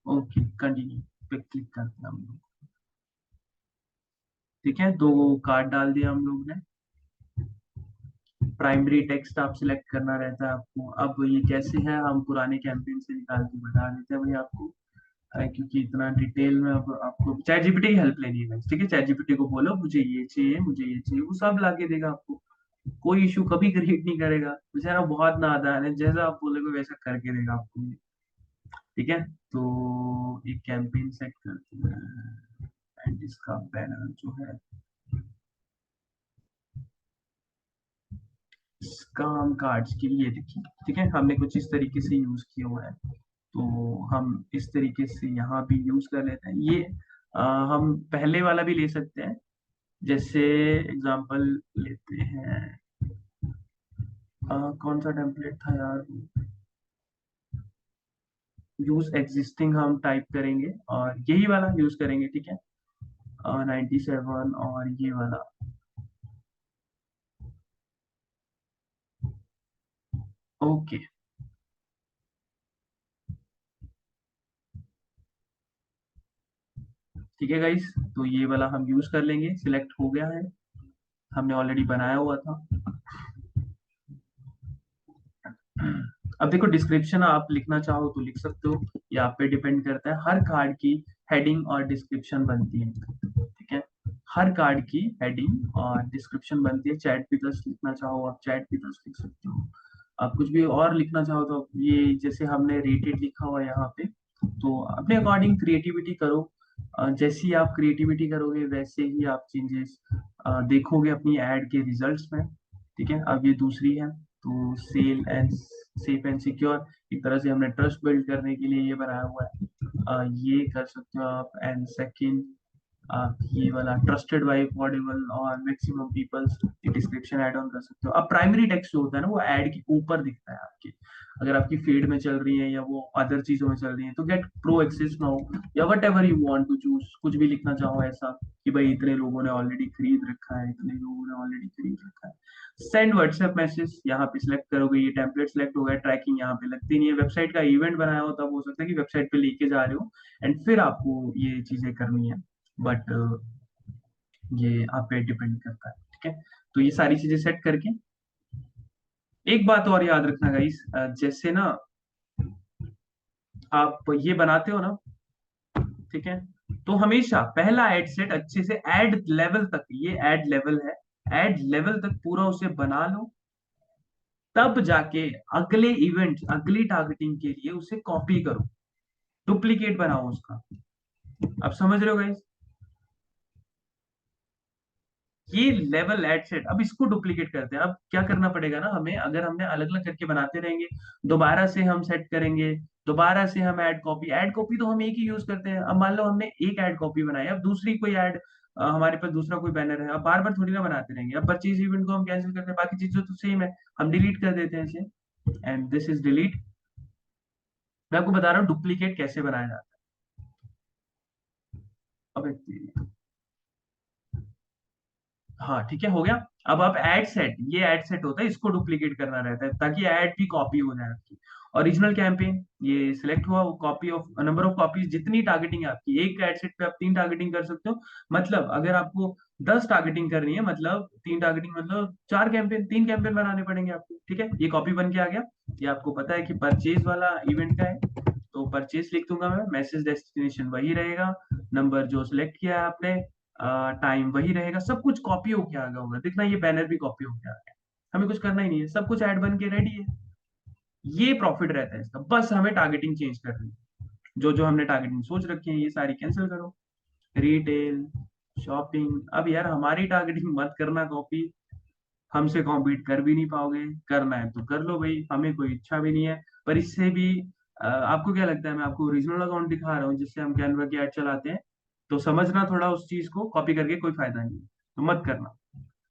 ओके, कंटिन्यू पे क्लिक करते हैं हम लोग। ठीक है, दो कार्ड डाल दिया हम लोग ने। प्राइमरी टेक्स्ट आप सिलेक्ट करना रहता है आपको। अब ये कैसे है, हम पुराने कैंपेन से निकाल के बता देते हैं भाई आपको। क्योंकि इतना डिटेल में अब आपको चैट जीपीटी की हेल्प लेनी है guys, ठीक है। चैट जीपीटी को बोलो मुझे ये चाहिए, मुझे ये चाहिए, वो सब ला के देगा आपको। कोई इशू कभी क्रिएट नहीं करेगा बेचारा, बहुत नादान है। जैसा आप बोलोगे वैसा करके देगा आपको ये, ठीक है। तो एक कैंपेन सेट करते हैं, एंड इसका बैनर जो है, इसका हम कार्ड्स के लिए देखिए, ठीक है, हमने कुछ इस तरीके से यूज किया हुआ है। तो हम इस तरीके से यहाँ भी यूज कर लेते हैं ये। हम पहले वाला भी ले सकते हैं। जैसे एग्जांपल लेते हैं, कौन सा टेम्पलेट था यार, यूज एग्जिस्टिंग हम टाइप करेंगे और यही वाला यूज करेंगे, ठीक है। 97 और ये वाला। ओके, ठीक है गाइस, तो ये वाला हम यूज कर लेंगे, सिलेक्ट हो गया है, हमने ऑलरेडी बनाया हुआ था। अब देखो, डिस्क्रिप्शन आप लिखना चाहो तो लिख सकते हो, ये आप पे डिपेंड करता है। हर कार्ड की हेडिंग और डिस्क्रिप्शन बनती है, ठीक है। हर कार्ड की हेडिंग और डिस्क्रिप्शन बनती है। चैट भी प्लस लिखना चाहो आप चैट भी प्लस लिख सकते हो। आप कुछ भी और लिखना चाहो तो ये, जैसे हमने रेटेड लिखा हुआ है यहाँ पे, तो अपने अकॉर्डिंग क्रिएटिविटी करो। जैसी आप क्रिएटिविटी करोगे वैसे ही आप चेंजेस देखोगे अपनी एड के रिजल्ट्स में, ठीक है। अब ये दूसरी है, तो sale and safe and secure, एक तरह से हमने ट्रस्ट बिल्ड करने के लिए ये बनाया हुआ है। ये कर सकते हो आप। एंड सेकंड, आप ये वाला ट्रस्टेड बाय अफोर्डेबल और मैक्सिमम पीपल्स, ये डिस्क्रिप्शन ऐड ऑन कर सकते हो। अब प्राइमरी टेक्स्ट जो होता है ना, वो ऐड के ऊपर दिखता है आपके। अगर आपकी फीड में चल रही है या वो अदर चीजों में चल रही है, तो गेट प्रो एक्सेस नाउ, या whatever you want to choose, कुछ भी लिखना चाहो ऐसा कि भाई इतने लोगों ने ऑलरेडी खरीद रखा है, इतने लोगों ने ऑलरेडी खरीद रखा है। सेंड व्हाट्सएप मैसेज, यहाँ पे सिलेक्ट करोगे, ये टेम्पलेट सिलेक्ट होगा, ट्रैकिंग यहाँ पे लगती नहीं है। वेबसाइट का इवेंट बनाया हो तब हो सकता है कि वेबसाइट पे लेके जा रहे हो एंड फिर आपको ये चीजें करनी है, बट ये आप पे डिपेंड करता है, ठीक है। तो ये सारी चीजें सेट करके, एक बात और याद रखना गाइस, जैसे ना आप ये बनाते हो ना, ठीक है, तो हमेशा पहला एड सेट अच्छे से एड लेवल तक, ये एड लेवल है, एड लेवल तक पूरा उसे बना लो। तब जाके अगले इवेंट, अगली टारगेटिंग के लिए उसे कॉपी करो, डुप्लीकेट बनाओ उसका। आप समझ रहे हो गाइस, ये लेवल एड सेट, अब इसको डुप्लीकेट करते हैं। अब क्या करना पड़ेगा ना हमें, अगर हमने अलग अलग करके बनाते रहेंगे, दोबारा से हम सेट करेंगे, दोबारा से हम ऐड कॉपी तो हम एक ही यूज करते हैं। अब मान लो हमने एक ऐड कॉपी बनाई, अब दूसरी कोई ऐड, हमारे पास दूसरा कोई बैनर है, अब बार बार थोड़ी ना बनाते रहेंगे। अब परचेज इवेंट को हम कैंसिल करते हैं, बाकी चीजें तो सेम है, हम डिलीट कर देते हैं इसे। And this is delete. मैं आपको बता रहा हूँ डुप्लीकेट कैसे बनाया जाता है। अब हाँ ठीक है, हो गया। अब आप ऐड सेट, ये ऐड सेट होता है, इसको डुप्लीकेट करना रहता है ताकि ऐड भी कॉपी हो जाए आपकी। ओरिजिनल कैंपेन ये सिलेक्ट हुआ, वो copy of number of copies, जितनी टारगेटिंग है आपकी, एक ऐड सेट पे आप 3 टारगेटिंग कर सकते हो। मतलब अगर आपको 10 टारगेटिंग करनी है, मतलब 3 टारगेटिंग, मतलब 4 कैंपेन, 3 कैंपेन बनाने पड़ेंगे आपको। ठीक है, ये कॉपी बन के आ गया। ये आपको पता है कि परचेज वाला इवेंट का है, तो परचेज लिख दूंगा मैं, मैसेज डेस्टिनेशन वही रहेगा, नंबर जो सिलेक्ट किया है आपने, टाइम वही रहेगा, सब कुछ कॉपी होके आ गया होगा। देखना ये बैनर भी कॉपी होके आ गया, हमें कुछ करना ही नहीं है, सब कुछ ऐड बन के रेडी है। ये प्रॉफिट रहता है इसका, बस हमें टारगेटिंग चेंज करनी है। जो जो हमने टारगेटिंग सोच रखी है ये सारी कैंसिल करो। रिटेल, शॉपिंग, अब यार हमारी टारगेटिंग मत करना कॉपी, हमसे कॉम्पीट कर भी नहीं पाओगे। करना है तो कर लो भाई, हमें कोई इच्छा भी नहीं है। पर इससे भी आपको क्या लगता है, मैं आपको ओरिजिनल अकाउंट दिखा रहा हूँ जिससे हम कैनवा की ऐड चलाते हैं, तो समझना थोड़ा, उस चीज को कॉपी करके कोई फायदा नहीं है, तो मत करना।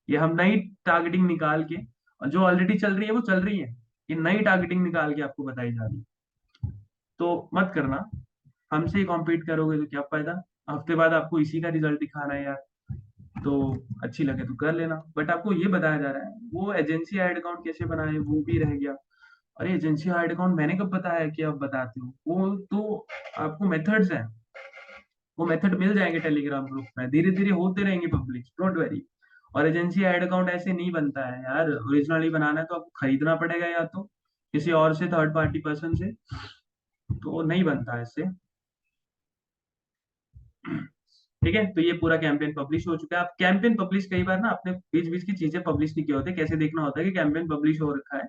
ये हम नई टारगेटिंग निकाल के, और जो ऑलरेडी चल रही है वो चल रही है, ये नई टारगेटिंग निकाल के आपको बताई जा रही है, तो मत करना। हमसे ही कॉम्पीट करोगे तो क्या फायदा। हफ्ते बाद आपको इसी का रिजल्ट दिखाना है यार, तो अच्छी लगे तो कर लेना। बट आपको ये बताया जा रहा है, वो एजेंसी ऐड अकाउंट कैसे बनाए वो भी रह गया। अरे एजेंसी ऐड अकाउंट मैंने कब बताया कि आप बताते हो, वो तो आपको मेथड्स हैं, वो मेथड मिल जाएंगे टेलीग्राम ग्रुप में, धीरे धीरे होते रहेंगे पब्लिक, डोंट वरी। और एजेंसी ऐड अकाउंट ऐसे नहीं बनता है यार, ओरिजिनली बनाना है तो आपको खरीदना पड़ेगा, या तो किसी और से, थर्ड पार्टी पर्सन से, तो नहीं बनता है इससे। ठीक है, तो ये पूरा कैंपेन पब्लिश हो चुका है। आप कैंपेन पब्लिश कई बार ना अपने बीच बीच की चीजें पब्लिश नहीं किए होते, कैसे देखना होता है कि कैंपेन पब्लिश हो रखा है।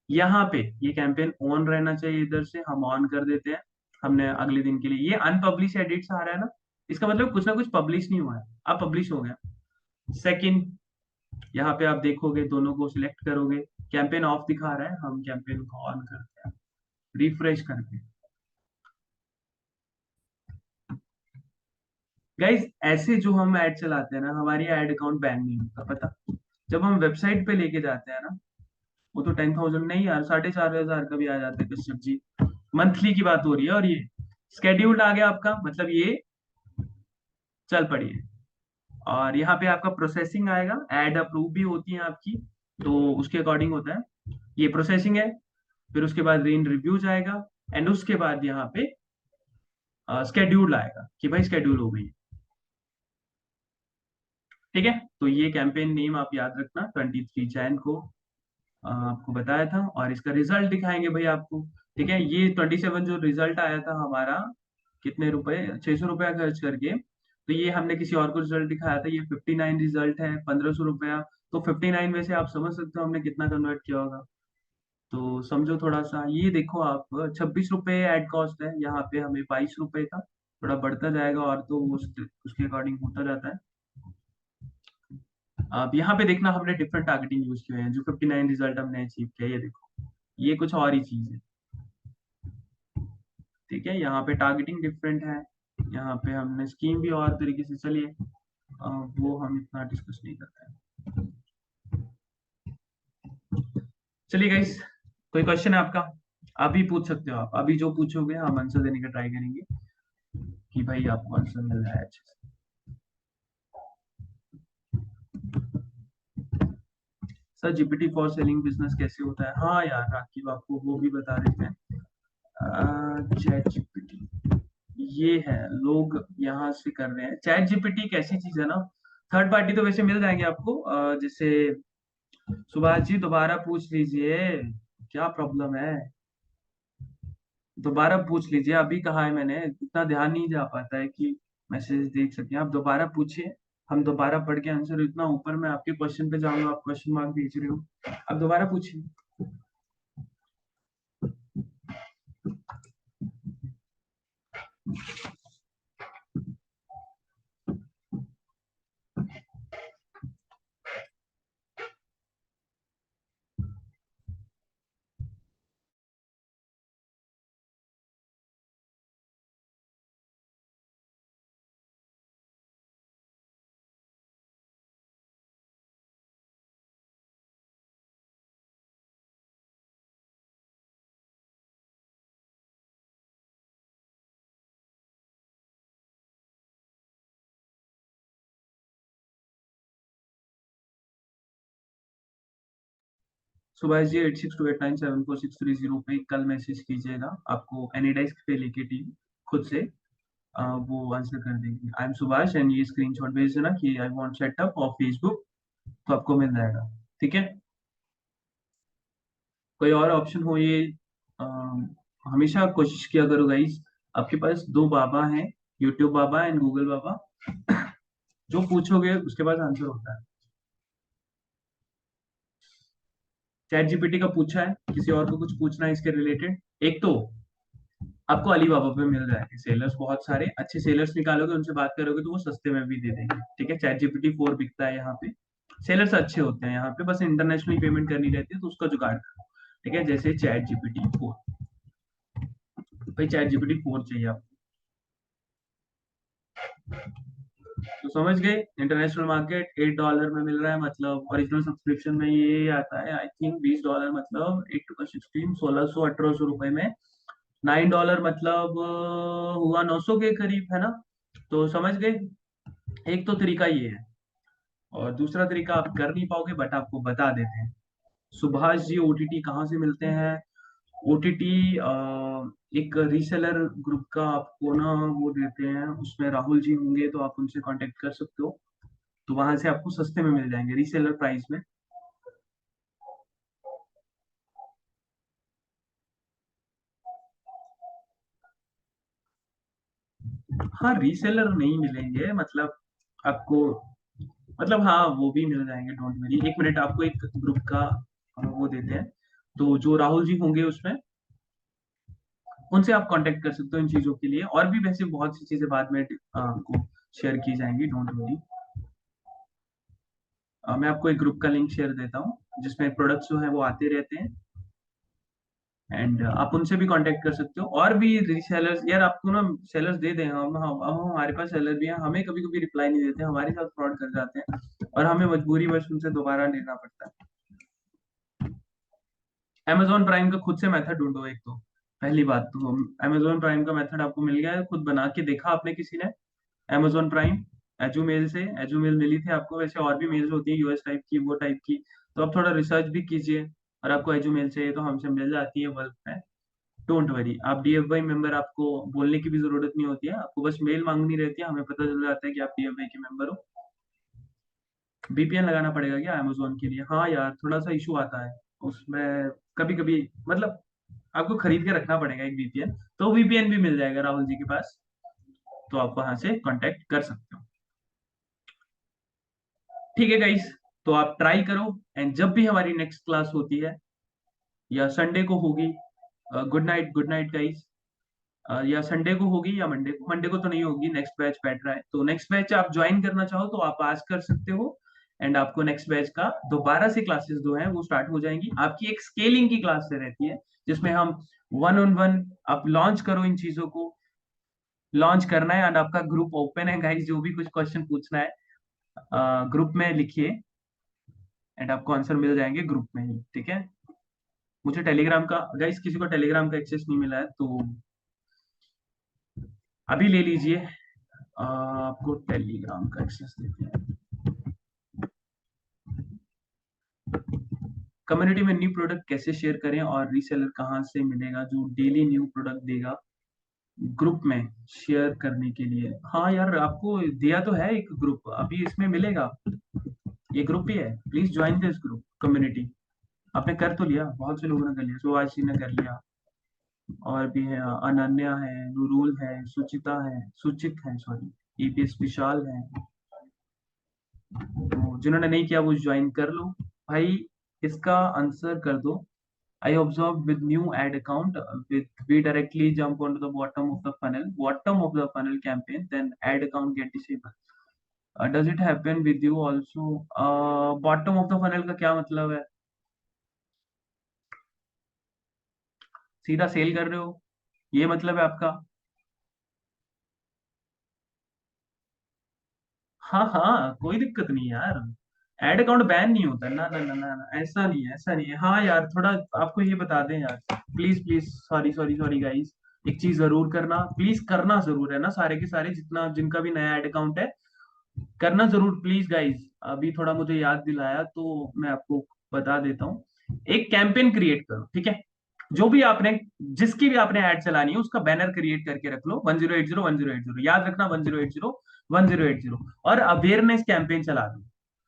यहाँ पे ये कैंपेन ऑन रहना चाहिए, इधर से हम ऑन कर देते हैं। हमने अगले दिन के लिए, ये अनपब्लिश एडिट्स आ रहा है ना, इसका मतलब कुछ ना कुछ पब्लिश नहीं हुआ है, अब पब्लिश हो गया। सेकंड, यहाँ पे आप देखोगे, दोनों को सिलेक्ट करोगे, कैंपेन ऑफ दिखा रहा है, हम कैंपेन को ऑन करते हैं रिफ्रेश करके। गाइज ऐसे जो हम ऐड चलाते हैं ना, हमारी ऐड अकाउंट बैन नहीं होता, पता। जब हम वेबसाइट पे लेके जाते हैं ना, वो तो 10,000 नहीं यार, 4,500 का भी आ जाते हैं कश्यप जी। मंथली की बात हो रही है, और ये स्केड्यूल्ड आ गया आपका, मतलब ये चल पड़ी है। और यहाँ पे आपका प्रोसेसिंग आएगा, एड अप्रूव भी होती है आपकी, तो उसके अकॉर्डिंग होता है। ये प्रोसेसिंग है, फिर उसके बाद इन रिव्यूज आएगा, एंड उसके बाद यहाँ पे स्केड्यूल आएगा कि भाई स्केड्यूल हो गई। ठीक है, तो ये कैंपेन नेम आप याद रखना, 23 जैन को आपको बताया था, और इसका रिजल्ट दिखाएंगे भाई आपको। ठीक है, ये 27 जो रिजल्ट आया था हमारा, कितने रुपए, 600 रुपया खर्च करके, तो ये हमने किसी और को रिजल्ट दिखाया था, ये 59 रिजल्ट है, 1,500 रुपया। तो 59 में से आप समझ सकते हो हमने कितना कन्वर्ट किया होगा, तो समझो थोड़ा सा। ये देखो आप, 26 रुपए एड कॉस्ट है, यहाँ पे हमें 22 रुपए का, थोड़ा बढ़ता जाएगा, और तो उसके अकॉर्डिंग होता जाता है। अब यहाँ पे देखना, हमने डिफरेंट टारगेटिंग यूज किए हैं, जो 59 रिजल्ट हमने अचीव किया, ये देखो, ये कुछ और ही चीज है। ठीक है, यहाँ पे टारगेटिंग डिफरेंट है, यहाँ पे हमने स्कीम भी और तरीके से, चलिए वो हम इतना डिस्कस नहीं करते हैं। चलिए गाइस, कोई क्वेश्चन है आपका, अभी पूछ सकते हो आप, अभी जो पूछोगे हम आंसर देने का ट्राई करेंगे, कि भाई आपको आंसर मिल रहा है अच्छे से। Sir GPT for selling business कैसे होता है, हाँ यार राकीब आपको वो भी बता देते हैं। चैट जीपीटी, ये है, लोग यहाँ से कर रहे हैं। चैट जीपीटी एक ऐसी चीज है ना, थर्ड पार्टी तो वैसे मिल जाएंगे आपको, जैसे सुभाष जी दोबारा पूछ लीजिए, क्या प्रॉब्लम है, दोबारा पूछ लीजिए, अभी कहा है मैंने, इतना ध्यान नहीं जा पाता है कि मैसेज देख सके। आप दोबारा पूछिए, हम दोबारा पढ़ के आंसर, इतना ऊपर मैं आपके क्वेश्चन पे जाऊंगा, आप क्वेश्चन मार्क भेज रहे हो, आप दोबारा पूछिए। सुभाष जी 8628974630 पे कल मैसेज कीजिएगा, आपको एनी डेस्क पे लेके टीम खुद से वो आंसर कर देंगे। आई एम सुभाष एंड ये स्क्रीनशॉट भेज देना कि I want setup of Facebook, तो आपको मिल जाएगा। ठीक है, कोई और ऑप्शन हो ये हमेशा कोशिश किया करो गाइस। आपके पास दो बाबा हैं, यूट्यूब बाबा एंड गूगल बाबा। जो पूछोगे उसके पास आंसर होता है। चैट जीपीटी का पूछा है, किसी और को कुछ पूछना है इसके रिलेटेड? एक तो आपको अलीबाबा पे मिल जाएंगे सेलर्स, बहुत सारे अच्छे सेलर्स निकालोगे, उनसे बात करोगे तो वो सस्ते में भी दे देंगे। ठीक है, चैट जीपीटी 4 बिकता है यहाँ पे। सेलर्स अच्छे होते हैं यहाँ पे, बस इंटरनेशनल पेमेंट करनी रहती है तो उसका जुगाड़ करो। ठीक है, जैसे चैट जीपीटी 4, भाई चैट जीपीटी 4 चाहिए आपको, तो समझ गए। इंटरनेशनल मार्केट $8 में मिल रहा है, मतलब ओरिजिनल सब्सक्रिप्शन में ये आता है आई थिंक $20, मतलब 8 16 1600 1800 रुपए में। $9 मतलब हुआ 900 के करीब, है ना? तो समझ गए, एक तो तरीका ये है, और दूसरा तरीका आप कर नहीं पाओगे बट आपको बता देते हैं। सुभाष जी ओटीटी कहाँ से मिलते हैं? ओटीटी एक रीसेलर ग्रुप का आपको ना वो देते हैं, उसमें राहुल जी होंगे तो आप उनसे कांटेक्ट कर सकते हो, तो वहां से आपको सस्ते में मिल जाएंगे रीसेलर प्राइस में। हाँ, रीसेलर नहीं मिलेंगे, मतलब आपको, मतलब हाँ वो भी मिल जाएंगे, डोंट वरी। एक मिनट, आपको एक ग्रुप का वो देते हैं, तो जो राहुल जी होंगे उसमें, उनसे आप कांटेक्ट कर सकते हो इन चीजों के लिए। और भी वैसे बहुत सी चीजें बाद में आपको शेयर की जाएंगी, डोंट वरी। मैं आपको एक ग्रुप का लिंक शेयर देता हूँ जिसमें प्रोडक्ट्स जो है वो आते रहते हैं, एंड आप उनसे भी कांटेक्ट कर सकते हो। और भी रीसेलर्स, यार आपको ना सेलर्स दे दें, हम हमारे पास सेलर भी हैं, हमें कभी कभी रिप्लाई नहीं देते, हमारे साथ फ्रॉड कर जाते हैं और हमें मजबूरी बस उनसे दोबारा लेना पड़ता है। Amazon प्राइम का खुद से मेथड ढूंढो एक तो, पहली बात तो। Amazon प्राइम का मेथड आपको मिल गया है, खुद बना के देखा आपने किसी ने? Amazon प्राइम एजू मेल से, एजू मेल मिली थी आपको, वैसे और भी मेल्स होती है यूएस टाइप की, वो टाइप की, तो आप थोड़ा रिसर्च भी कीजिए। और आपको एजू मेल चाहिए तो हमसे मिल जाती है बल्क में, डोंट वरी। आप डीएफवाई मेंबर, आपको बोलने की भी जरूरत नहीं होती है, आपको बस मेल मांगनी रहती है, हमें पता चल जाता है कि आप डीएफवाई के मेंबर हो। वीपीएन लगाना पड़ेगा क्या अमेजोन के लिए? हाँ यार, थोड़ा सा इशू आता है उसमें कभी कभी, मतलब आपको खरीद के रखना पड़ेगा एक वीपीएन, तो वीपीएन भी मिल जाएगा राहुल जी के पास, तो आप वहां से कांटेक्ट कर सकते हो। ठीक है गाइस, तो आप ट्राई करो, एंड जब भी हमारी नेक्स्ट क्लास होती है या संडे को होगी, good night, good night guys. या संडे को होगी या मंडे को, मंडे को तो नहीं होगी, नेक्स्ट बैच बैठ रहा है, तो नेक्स्ट बैच आप ज्वाइन करना चाहो तो आप आज कर सकते हो। एंड आपको नेक्स्ट बैच का दोबारा से क्लासेस जो है वो स्टार्ट हो जाएंगी। आपकी एक स्केलिंग की क्लास से रहती है जिसमें हम वन ऑन वन, आप लॉन्च करो इन चीजों को, लॉन्च करना है, एंड आपका ग्रुप ओपन है गाइस, जो भी कुछ क्वेश्चन पूछना है ग्रुप में लिखिए, एंड आपको आंसर मिल जाएंगे ग्रुप में ही। ठीक है, मुझे टेलीग्राम का, गाइस किसी को टेलीग्राम का एक्सेस नहीं मिला है तो अभी ले लीजिए, आपको टेलीग्राम का एक्सेस देते हैं। कम्युनिटी में न्यू प्रोडक्ट कैसे शेयर करें और रीसेलर कहाँ से मिलेगा जो डेली न्यू प्रोडक्ट देगा ग्रुप में शेयर करने के लिए? हाँ यार, आपको दिया तो है एक ग्रुप, अभी इसमें मिलेगा, ये ग्रुप ही है, please join this group community. आपने कर तो लिया, बहुत से लोगों ने कर लिया, सुभाष जी ने कर लिया, और भी है, अनन्या है, नूरुल है, सुचिता है, सुचित है, सॉरी, ईपीएस विशाल है। तो जिन्होंने नहीं किया वो ज्वाइन कर लो भाई। इसका आंसर कर दो। I observe with new ad account, we directly jump onto the bottom of the funnel campaign, then ad account get disabled. Does it happen with you also? Bottom of the funnel का क्या मतलब है? सीधा सेल कर रहे हो, ये मतलब है आपका? हाँ हाँ, कोई दिक्कत नहीं है यार, एड अकाउंट बैन नहीं होता, ना ना ना ना ना, ऐसा नहीं है, ऐसा नहीं है। हाँ यार, थोड़ा आपको ये बता दें यार, please please, sorry sorry sorry guys, एक चीज जरूर करना, प्लीज करना जरूर है ना, सारे के सारे जितना जिनका भी नया एड अकाउंट है, करना जरूर प्लीज गाइस। अभी थोड़ा मुझे याद दिलाया तो मैं आपको बता देता हूँ। एक कैंपेन क्रिएट करो, ठीक है। जो भी आपने, जिसकी भी आपने ऐड चलानी है उसका बैनर क्रिएट करके रख लो, 1080 1080, याद रखना 1080 1080, और अवेयरनेस कैंपेन चला दो।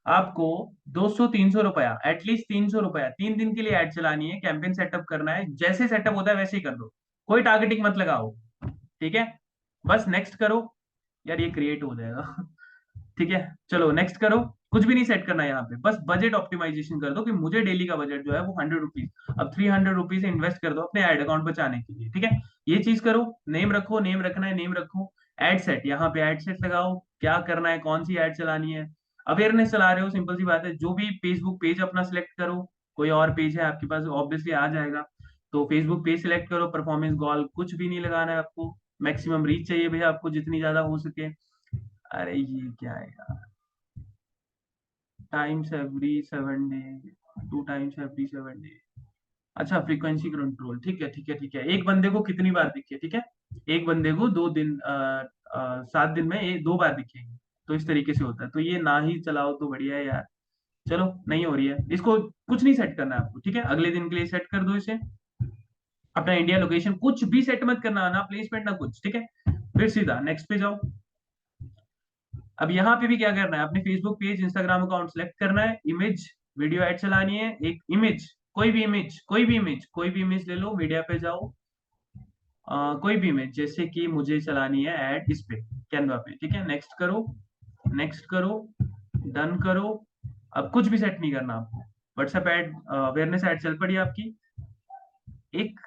आपको 200 300 रुपया, एटलीस्ट 300 रुपया, 3 दिन के लिए ऐड चलानी है, कैंपेन सेटअप करना है, जैसे सेटअप होता है वैसे ही कर दो, कोई टारगेटिंग मत लगाओ, ठीक है। बस नेक्स्ट करो। यार ये क्रिएट हो जाएगा ठीक है, चलो नेक्स्ट करो। कुछ भी नहीं सेट करना है यहाँ पे, बस बजट ऑप्टिमाइजेशन कर दो कि मुझे डेली का बजट जो है वो 100 रुपीज, अब 300 रुपीज इन्वेस्ट कर दो अपने एड अकाउंट बचाने के लिए, ठीक है। ये चीज करो। नेम रखो, नेम रखना है नेम रखो। एड सेट, यहाँ पे एड सेट लगाओ, क्या करना है, कौन सी एड चलानी है। अवेयरनेस चला रहे हो, सिंपल सी बात है, जो भी फेसबुक पेज अपना सिलेक्ट करो, कोई और पेज है आपके पास ऑब्वियसली आ जाएगा, तो फेसबुक पेज सिलेक्ट करो, परफॉर्मेंस गोल कुछ भी नहीं लगाना है आपको, मैक्सिमम रीच चाहिए भैया आपको जितनी ज्यादा हो सके। अरे ये क्या है यार, times every 7 day, 2 times every 7 day. अच्छा, फ्रीक्वेंसी कंट्रोल, ठीक है ठीक है ठीक है, एक बंदे को कितनी बार दिखे, ठीक है। एक बंदे को 2 दिन 7 दिन में 2 बार दिखेगी, तो इस तरीके से होता है, तो ये ना ही चलाओ तो बढ़िया है यार। चलो नहीं हो रही है, इसको कुछ नहीं सेट करना है आपको, ठीक है, अगले दिन के लिए सेट कर दो इसे। अपना इंडिया लोकेशन कुछ भी सेट मत करना, ना प्लेसमेंट ना कुछ, ठीक है। फिर सीधा नेक्स्ट पे जाओ। अब यहाँ पे भी क्या करना है, अपने Facebook page Instagram account select करना है, इमेज वीडियो ऐड चलानी है, एक इमेज, कोई भी इमेज कोई भी इमेज कोई भी इमेज ले लो, मीडिया पे जाओ। कोई भी इमेज, जैसे कि मुझे चलानी है ऐड इस पे, कैनवा पे, ठीक है। नेक्स्ट करो, नेक्स्ट करो, डन करो। अब कुछ भी सेट नहीं करना आपको, व्हाट्सएप ऐड अवेयरनेस ऐड चल पड़ी आपकी। एक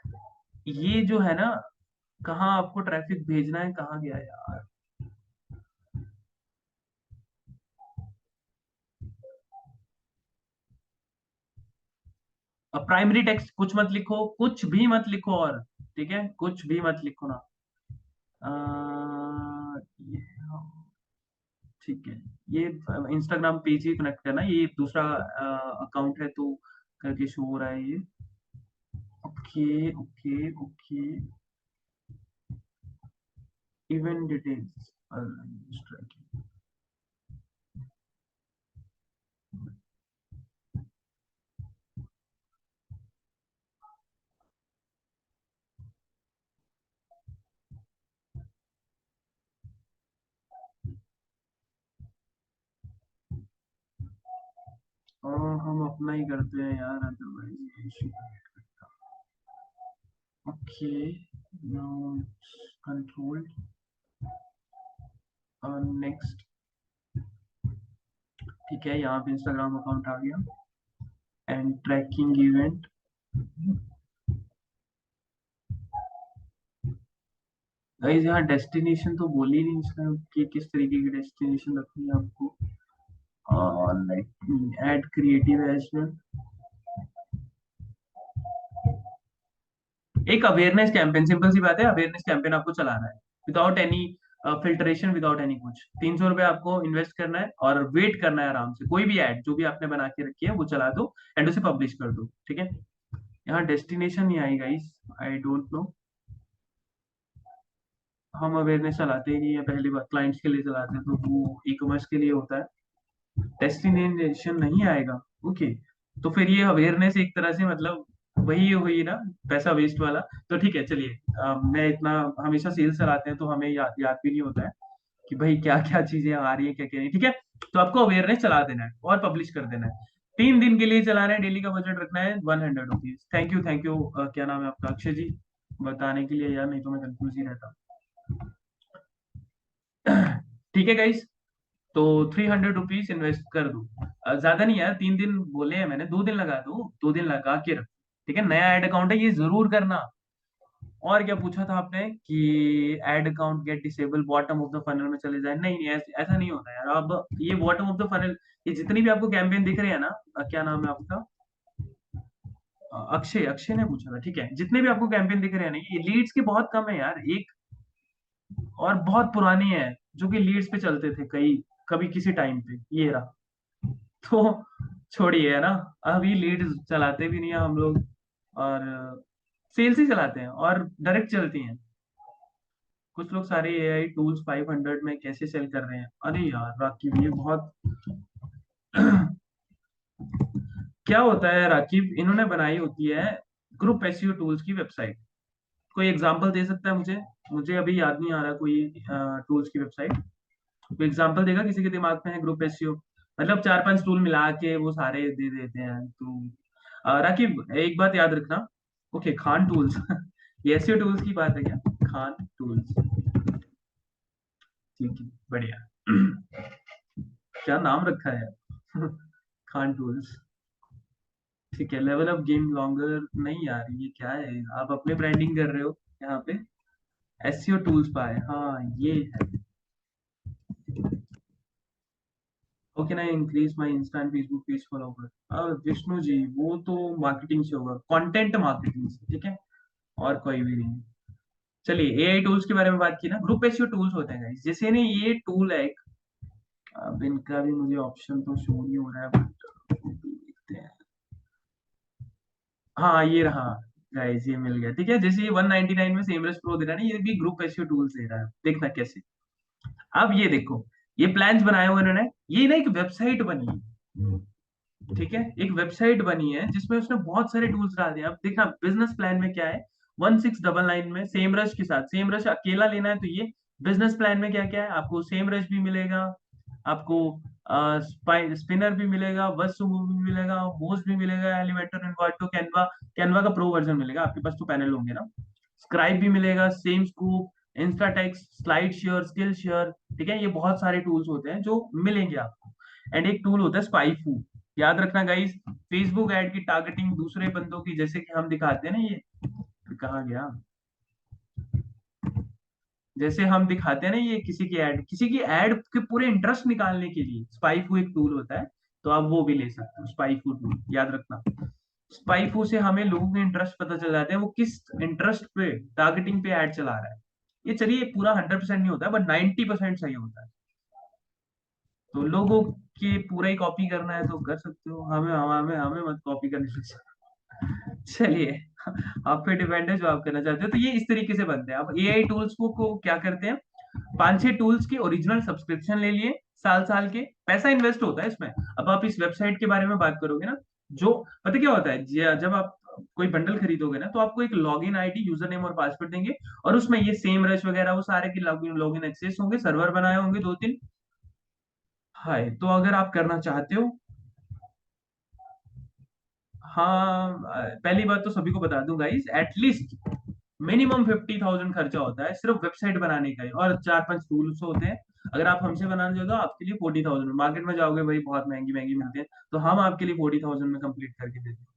ये जो है ना, कहाँ आपको ट्रैफिक भेजना है, कहाँ गया यार। अब प्राइमरी टेक्स्ट कुछ मत लिखो, कुछ भी मत लिखो, और ठीक है कुछ भी मत लिखो ना। ये ठीक है, ये इंस्टाग्राम पेज ही कनेक्ट करना, ये दूसरा अकाउंट है तो करके शो हो रहा है ये। Okay okay okay, event details, हम अपना ही करते हैं यार, otherwise issue. Okay, now control, next, ठीक है, यहाँ पे इंस्टाग्राम अकाउंट आ गया, एंड ट्रैकिंग इवेंट। गाइस यहाँ डेस्टिनेशन तो बोल ही नहीं इसका, कि किस तरीके की डेस्टिनेशन रखनी है आपको, like ad creative as well. एक अवेयरनेस कैंपेन, सिंपल सी बात है, अवेयरनेस कैंपेन आपको चलाना है, without any filtration, without any कुछ। 300 रुपये आपको इन्वेस्ट करना है और वेट करना है आराम से, कोई भी ऐड जो भी आपने बना के रखी है वो चला दो, एंड उसे पब्लिश कर दो, ठीक है। यहाँ डेस्टिनेशन नहीं आई गाइस, आई डोंट नो, हम अवेयरनेस चलाते ही नहीं है, पहली बार क्लाइंट्स के लिए चलाते हैं, तो वो ई कॉमर्स के लिए होता है, डेस्टिनेशन नहीं आएगा। ओके, तो फिर ये अवेयरनेस एक तरह से मतलब वही हुई ना, पैसा वेस्ट वाला। तो ठीक है चलिए, मैं इतना, हमेशा सेल्स चलाते हैं तो हमें याद याद भी नहीं होता है कि भाई क्या क्या चीजें आ रही है क्या क्या नहीं, ठीक है। तो आपको अवेयरनेस चला देना है और पब्लिश कर देना है, 3 दिन के लिए चलाना है, डेली का बजट रखना है 100 rupees. Thank you thank you, क्या नाम है आपका, अक्षय जी, बताने के लिए यार, नहीं तो मैं कंफ्यूज ही रहता। ठीक है गाइस, तो 300 रुपीज इन्वेस्ट कर दो, ज्यादा नहीं यार, 3 दिन बोले हैं मैंने, 2 दिन लगा दो, 2 दिन लगा के रखो, ठीक है। नया ऐड अकाउंट है ये जरूर करना। और क्या पूछा था आपने कि ad account get disable bottom of the funnel में चले जाए, नहीं नहीं ऐसा नहीं होता यार। अब ये बॉटम ऑफ द फनल, ये जितनी भी आपको कैंपेन दिख रहे हैं ना, क्या नाम है आपका, अक्षय, अक्षय ने पूछा था, ठीक है। जितने भी आपको कैंपेन दिख रहे हैं ना, ये लीड्स के बहुत कम है यार, एक और बहुत पुरानी है, जो कि लीड्स पे चलते थे कई, कभी किसी टाइम पे, ये रहा। तो छोड़िए है ना, अभी लीड चलाते भी नहीं है हम लोग, और सेल्स ही चलाते हैं और डायरेक्ट चलती हैं। कुछ लोग सारे एआई टूल्स 500 में कैसे सेल कर रहे हैं, अरे यार राकी ये बहुत क्या होता है राकिब, इन्होंने बनाई होती है ग्रुप एसईओ टूल्स की वेबसाइट। कोई एग्जांपल दे सकता है मुझे? मुझे अभी याद नहीं आ रहा कोई टूल्स की वेबसाइट। कोई एग्जांपल देगा किसी के दिमाग में है ग्रुप एसईओ? मतलब चार पांच टूल मिला के वो सारे दे देते हैं तो। राकिब एक बात याद रखना। ओके, खान टूल्स ये एसईओ टूल्स की बात है क्या? खान टूल्स, ठीक है, बढ़िया। क्या नाम रखा है खान टूल्स। ठीक है, लेवल अप गेम लॉन्गर नहीं यार, ये क्या है? आप अपने ब्रांडिंग कर रहे हो यहाँ पे। एसईओ टूल्स पाए, हाँ ये है। ओके ना, increase my Insta and Facebook page follower. Vishnu ji, वो तो मार्केटिंग से होगा, कंटेंट मार्केटिंग से, ठीक है, और कोई भी नहीं। चलिए एआई टूल्स के बारे में बात की ना, ग्रुप एसईओ टूल्स होते हैं guys। जैसे ने ये टूल है एक, अब इनका भी मुझे ऑप्शन तो शो नहीं हो रहा है बट देखते हैं। हाँ ये रहा गाइस, ये मिल गया, ठीक है। जैसे ये 199 में सेमरस प्रो दे रहा है ना, ये भी ग्रुप एसईओ टूल्स दे रहा है, देखना कैसे। अब ये देखो, ये प्लान्स बनाए हुए इन्होंने, ये ना एक वेबसाइट बनी है, ठीक है, एक वेबसाइट बनी है जिसमें उसने बहुत सारे टूल्स डाल दिए। अब देखना बिजनेस प्लान में क्या है, 1699 में सेम रश के साथ, सेम रश अकेला लेना है तो ये बिजनेस प्लान में क्या क्या है, आपको सेम रश भी मिलेगा, आपको स्पिनर भी मिलेगा, बस भी मिलेगा, होस्ट भी मिलेगा, एलिमेंटर, इन्वर्टो, कैनवा, कैनवा का प्रो वर्जन मिलेगा, आपके पास तो पैनल होंगे ना, स्क्राइब भी मिलेगा, same scoop, Insta text, slide share, skill share, ठीक है, ये बहुत सारे टूल्स होते हैं जो मिलेंगे आपको। एंड एक टूल होता है स्पाइफू, याद रखना गाइस, फेसबुक ऐड की टारगेटिंग दूसरे बंदों की, जैसे कि हम दिखाते हैं ना ये, कहाँ गया, जैसे हम दिखाते हैं ना ये किसी की एड के पूरे इंटरेस्ट निकालने के लिए स्पाइफू एक टूल होता है, तो आप वो भी ले सकते हो, स्पाइफू टूल याद रखना। स्पाइफू से हमें लोगों के इंटरेस्ट पता चल जाते हैं, वो किस इंटरेस्ट पे टारगेटिंग पे ऐड चला रहा है। ये चलिए पूरा 100% नहीं होता है बट 90% सही होता है। तो लोगों की पूरा ही कॉपी करना है तो कर सकते हो, हमें हमें हमें मत कॉपी करने दीजिए। चलिए, आप पे डिपेंड है जो आप करना चाहते हो। तो ये इस तरीके से बनते हैं। अब एआई टूल्स को क्या करते हैं, पांच छह टूल्स के ओरिजिनल सब्सक्रिप्शन ले लिए, साल साल के, पैसा इन्वेस्ट होता है इसमें। अब आप इस वेबसाइट के बारे में बात करोगे ना, जो पता क्या होता है, जब आप कोई बंडल खरीदोगे ना तो आपको एक लॉगिन आईडी, यूजर नेम और पासवर्ड देंगे, और उसमें ये सेम रश वगैरह वो सारे की लॉगिन लॉगिन एक्सेस होंगे, सर्वर बनाए होंगे दो तीन। हाय, तो अगर आप करना चाहते हो, हाँ, पहली बात तो सभी को बता दूं गाइस, एटलीस्ट मिनिमम 50,000 खर्चा होता है सिर्फ वेबसाइट बनाने का ही, और चार पांच टूल्स होते हैं। अगर आप हमसे बनाने जाओ तो आपके लिए 40,000, मार्केट में जाओगे भाई बहुत महंगी महंगी मिलती है, तो हम आपके लिए 40,000 में कंप्लीट करके देते हैं।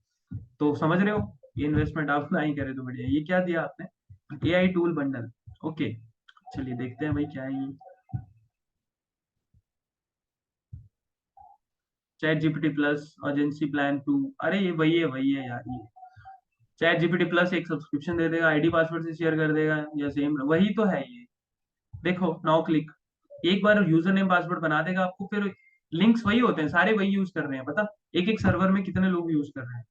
तो समझ रहे हो, ये इन्वेस्टमेंट आप नहीं करे तो बढ़िया। ये क्या दिया आपने, एआई टूल बंडल, ओके। चलिए देखते हैं भाई क्या है ये। Chat GPT plus, agency plan 2, अरे ये वही है यार ये। चैट जीपीटी प्लस एक सब्सक्रिप्शन दे देगा, आईडी पासवर्ड से शेयर कर देगा, या सेम वही तो है ये। देखो नाउ क्लिक, एक बार यूजर नेम पासवर्ड बना देगा आपको, फिर लिंक्स वही होते हैं, सारे वही यूज कर रहे हैं, पता एक एक सर्वर में कितने लोग यूज कर रहे हैं।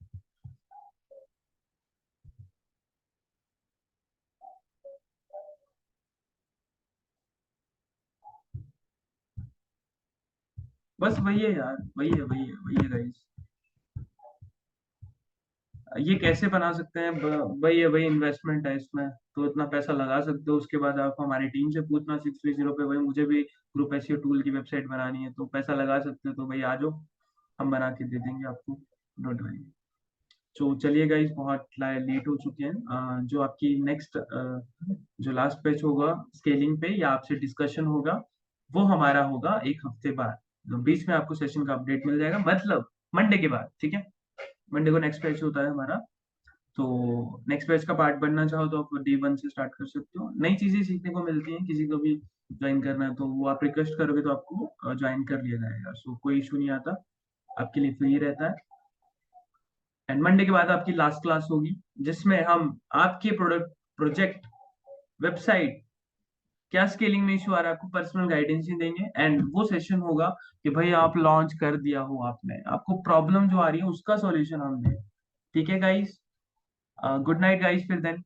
बस वही है यार, वही है गाइस। ये कैसे बना सकते हैं, वही इन्वेस्टमेंट है इसमें, तो इतना पैसा लगा सकते हो, उसके बाद आप हमारी टीम से पूछना 630 पे, भाई मुझे भी ग्रुप एसईओ टूल की वेबसाइट बनानी है, तो पैसा लगा सकते हो तो भाई आ जाओ, हम बना के दे देंगे आपको, डोंट वरी। तो चलिए गाइस, बहुत लेट हो चुके हैं। जो आपकी नेक्स्ट जो लास्ट बैच होगा स्केलिंग पे या आपसे डिस्कशन होगा, वो हमारा होगा एक हफ्ते बाद। तो बीच में आपको सेशन का अपडेट मिल जाएगा, मतलब मंडे के बाद, ठीक है। मंडे को नेक्स्ट बैच होता है हमारा। तो नेक्स्ट बैच का पार्ट बनना चाहो तो आप डे 1 से स्टार्ट कर सकते हो, नई चीजें सीखने को मिलती हैं, किसी को भी ज्वाइन करना है तो वो आप रिक्वेस्ट करोगे तो आपको ज्वाइन कर लिया जाएगा, सो कोई इशू नहीं आता, आपके लिए फ्री रहता है। एंड मंडे के बाद आपकी लास्ट क्लास होगी, जिसमें हम आपके प्रोडक्ट, प्रोजेक्ट, वेबसाइट, क्या स्केलिंग में इशू आ रहा है, आपको पर्सनल गाइडेंस ही देंगे। एंड वो सेशन होगा कि भाई आप लॉन्च कर दिया हो आपने, आपको प्रॉब्लम जो आ रही है उसका सॉल्यूशन हम दें, ठीक है गाइस। गुड नाइट गाइस, फिर देन।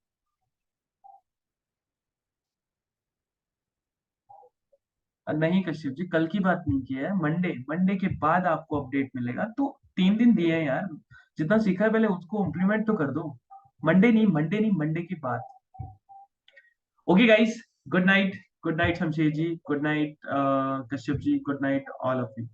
नहीं कश्यप जी, कल की बात नहीं की है, मंडे, मंडे के बाद आपको अपडेट मिलेगा, तो 3 दिन दिए हैं यार, जितना सीखा है पहले उसको इम्प्लीमेंट तो कर दो। मंडे नहीं, मंडे नहीं, मंडे की बात। Okay guys, good night. Good night Shamsher ji, good night Kashyap ji, good night all of you.